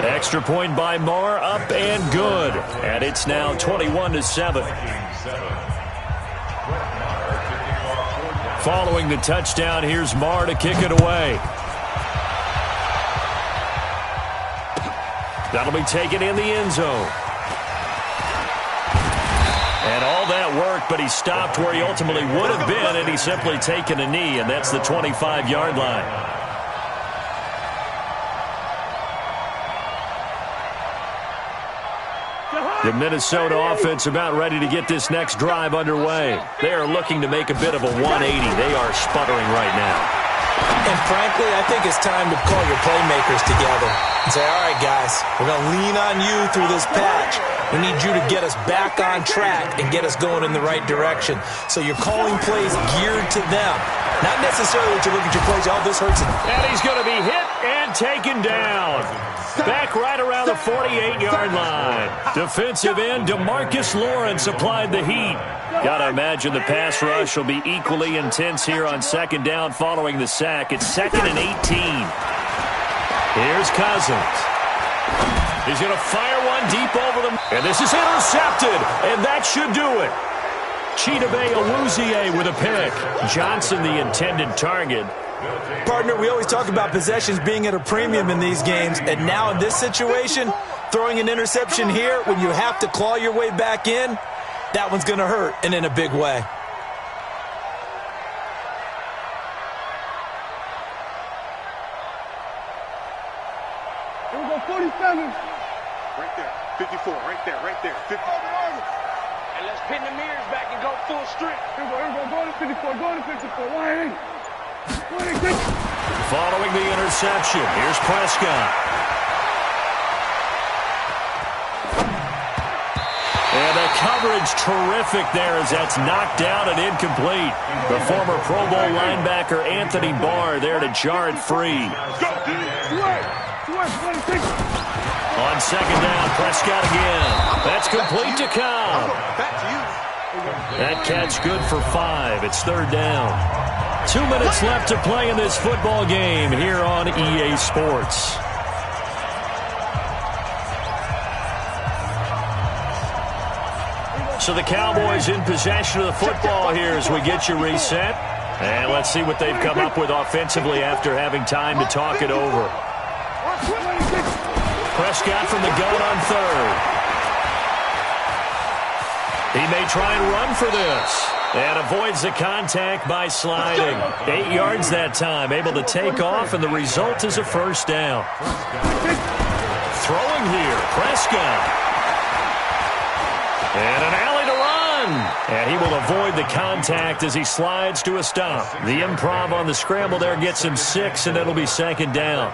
Speaker 2: Extra point by Marr, up and good. And it's now 21-7. Following the touchdown, here's Marr to kick it away. That'll be taken in the end zone. And all that work, but he stopped where he ultimately would have been, and he's simply taken a knee, and that's the 25-yard line. The Minnesota offense about ready to get this next drive underway. They are looking to make a bit of a 180. They are sputtering right now.
Speaker 4: And frankly, I think it's time to call your playmakers together and say, all right, guys, we're going to lean on you through this patch. We need you to get us back on track and get us going in the right direction. So you're calling plays geared to them. Not necessarily to look at your plays, oh, this hurts.
Speaker 2: And he's going to be hit and taken down. Back right around the 48-yard line. Defensive end DeMarcus Lawrence applied the heat. Got to imagine the pass rush will be equally intense here on 2nd down following the sack. It's 2nd and 18. Here's Cousins. He's going to fire one deep over them. And this is intercepted. And that should do it. Chidobe Awuzie with a pick. Johnson, the intended target.
Speaker 4: Partner, we always talk about possessions being at a premium in these games. And now in this situation, throwing an interception here when you have to claw your way back in, that one's going to hurt, and in a big way.
Speaker 3: Here we go, 47. Right there, 54, right there, right there. 50. And let's pin the mirrors back and go full strength. Here we go, go to 54, go to 54. 180.
Speaker 2: Following the interception, here's Prescott. And the coverage terrific there as that's knocked down and incomplete. The former Pro Bowl linebacker Anthony Barr there to jar it free. On 2nd down, Prescott again. That's complete to Cobb. That catch good for 5. It's 3rd down. 2 minutes left to play in this football game here on EA Sports. So the Cowboys in possession of the football here as we get you reset. And let's see what they've come up with offensively after having time to talk it over. Prescott from the gun on third. He may try and run for this. And avoids the contact by sliding. 8 yards that time, able to take off, and the result is a first down. Throwing here, Prescott. And an alley to run. And he will avoid the contact as he slides to a stop. The improv on the scramble there gets him 6, and it'll be second down.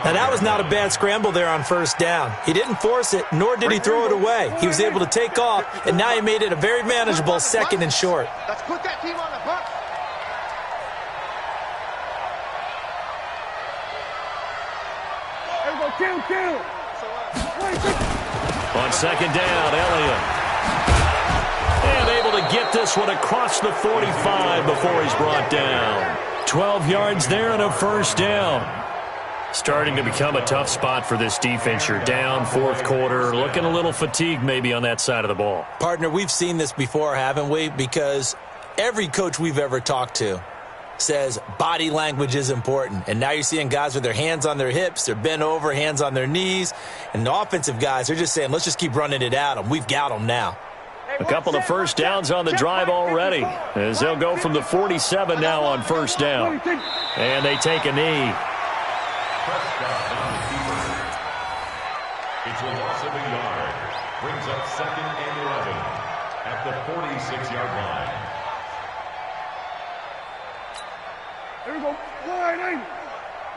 Speaker 4: Now, that was not a bad scramble there on first down. He didn't force it, nor did he throw it away. He was able to take off, and now he made it a very manageable second and short.
Speaker 3: Let's put that team on the hunt. Kill.
Speaker 2: On second down, Elliott. And able to get this one across the 45 before he's brought down. 12 yards there and a first down. Starting to become a tough spot for this defense. You're down fourth quarter, looking a little fatigued maybe on that side of the ball.
Speaker 4: Partner, we've seen this before, haven't we? Because every coach we've ever talked to says body language is important. And now you're seeing guys with their hands on their hips, they're bent over, hands on their knees. And the offensive guys, they're just saying, let's just keep running it at them. We've got them now.
Speaker 2: A couple of first downs on the drive already, as they'll go from the 47 now on first down. And they take a knee.
Speaker 5: It's a loss of a yard. Brings up second and 11 at the 46-yard line.
Speaker 3: Here we go. Wide eight.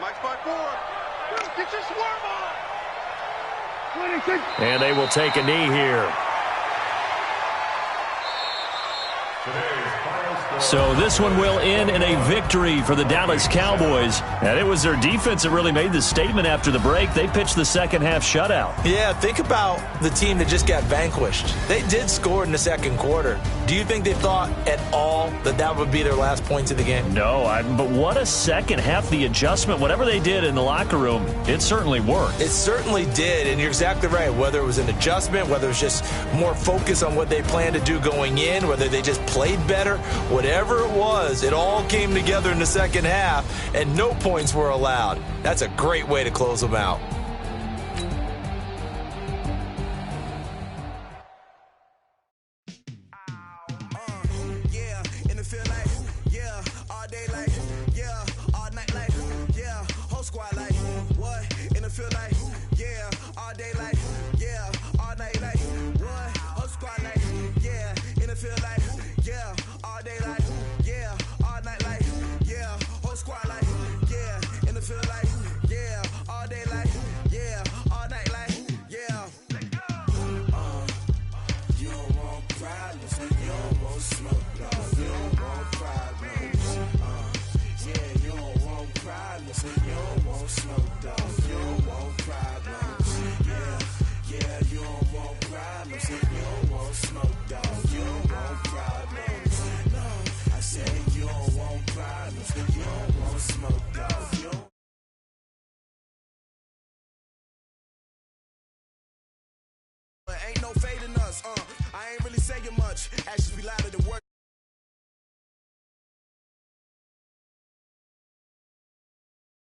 Speaker 3: Mike's by 4. Get your swerve on. 26.
Speaker 2: And they will take a knee here. So this one will end in a victory for the Dallas Cowboys. And it was their defense that really made the statement after the break. They pitched the second half shutout.
Speaker 4: Yeah, think about the team that just got vanquished. They did score in the second quarter. Do you think they thought at all that that would be their last points of the game?
Speaker 2: No, but what a second half. The adjustment, whatever they did in the locker room, it certainly worked.
Speaker 4: It certainly did, and you're exactly right. Whether it was an adjustment, whether it was just more focus on what they planned to do going in, whether they just played better, whatever it was, it all came together in the second half, and no points were allowed. That's a great way to close them out.
Speaker 11: Ain't no fading us,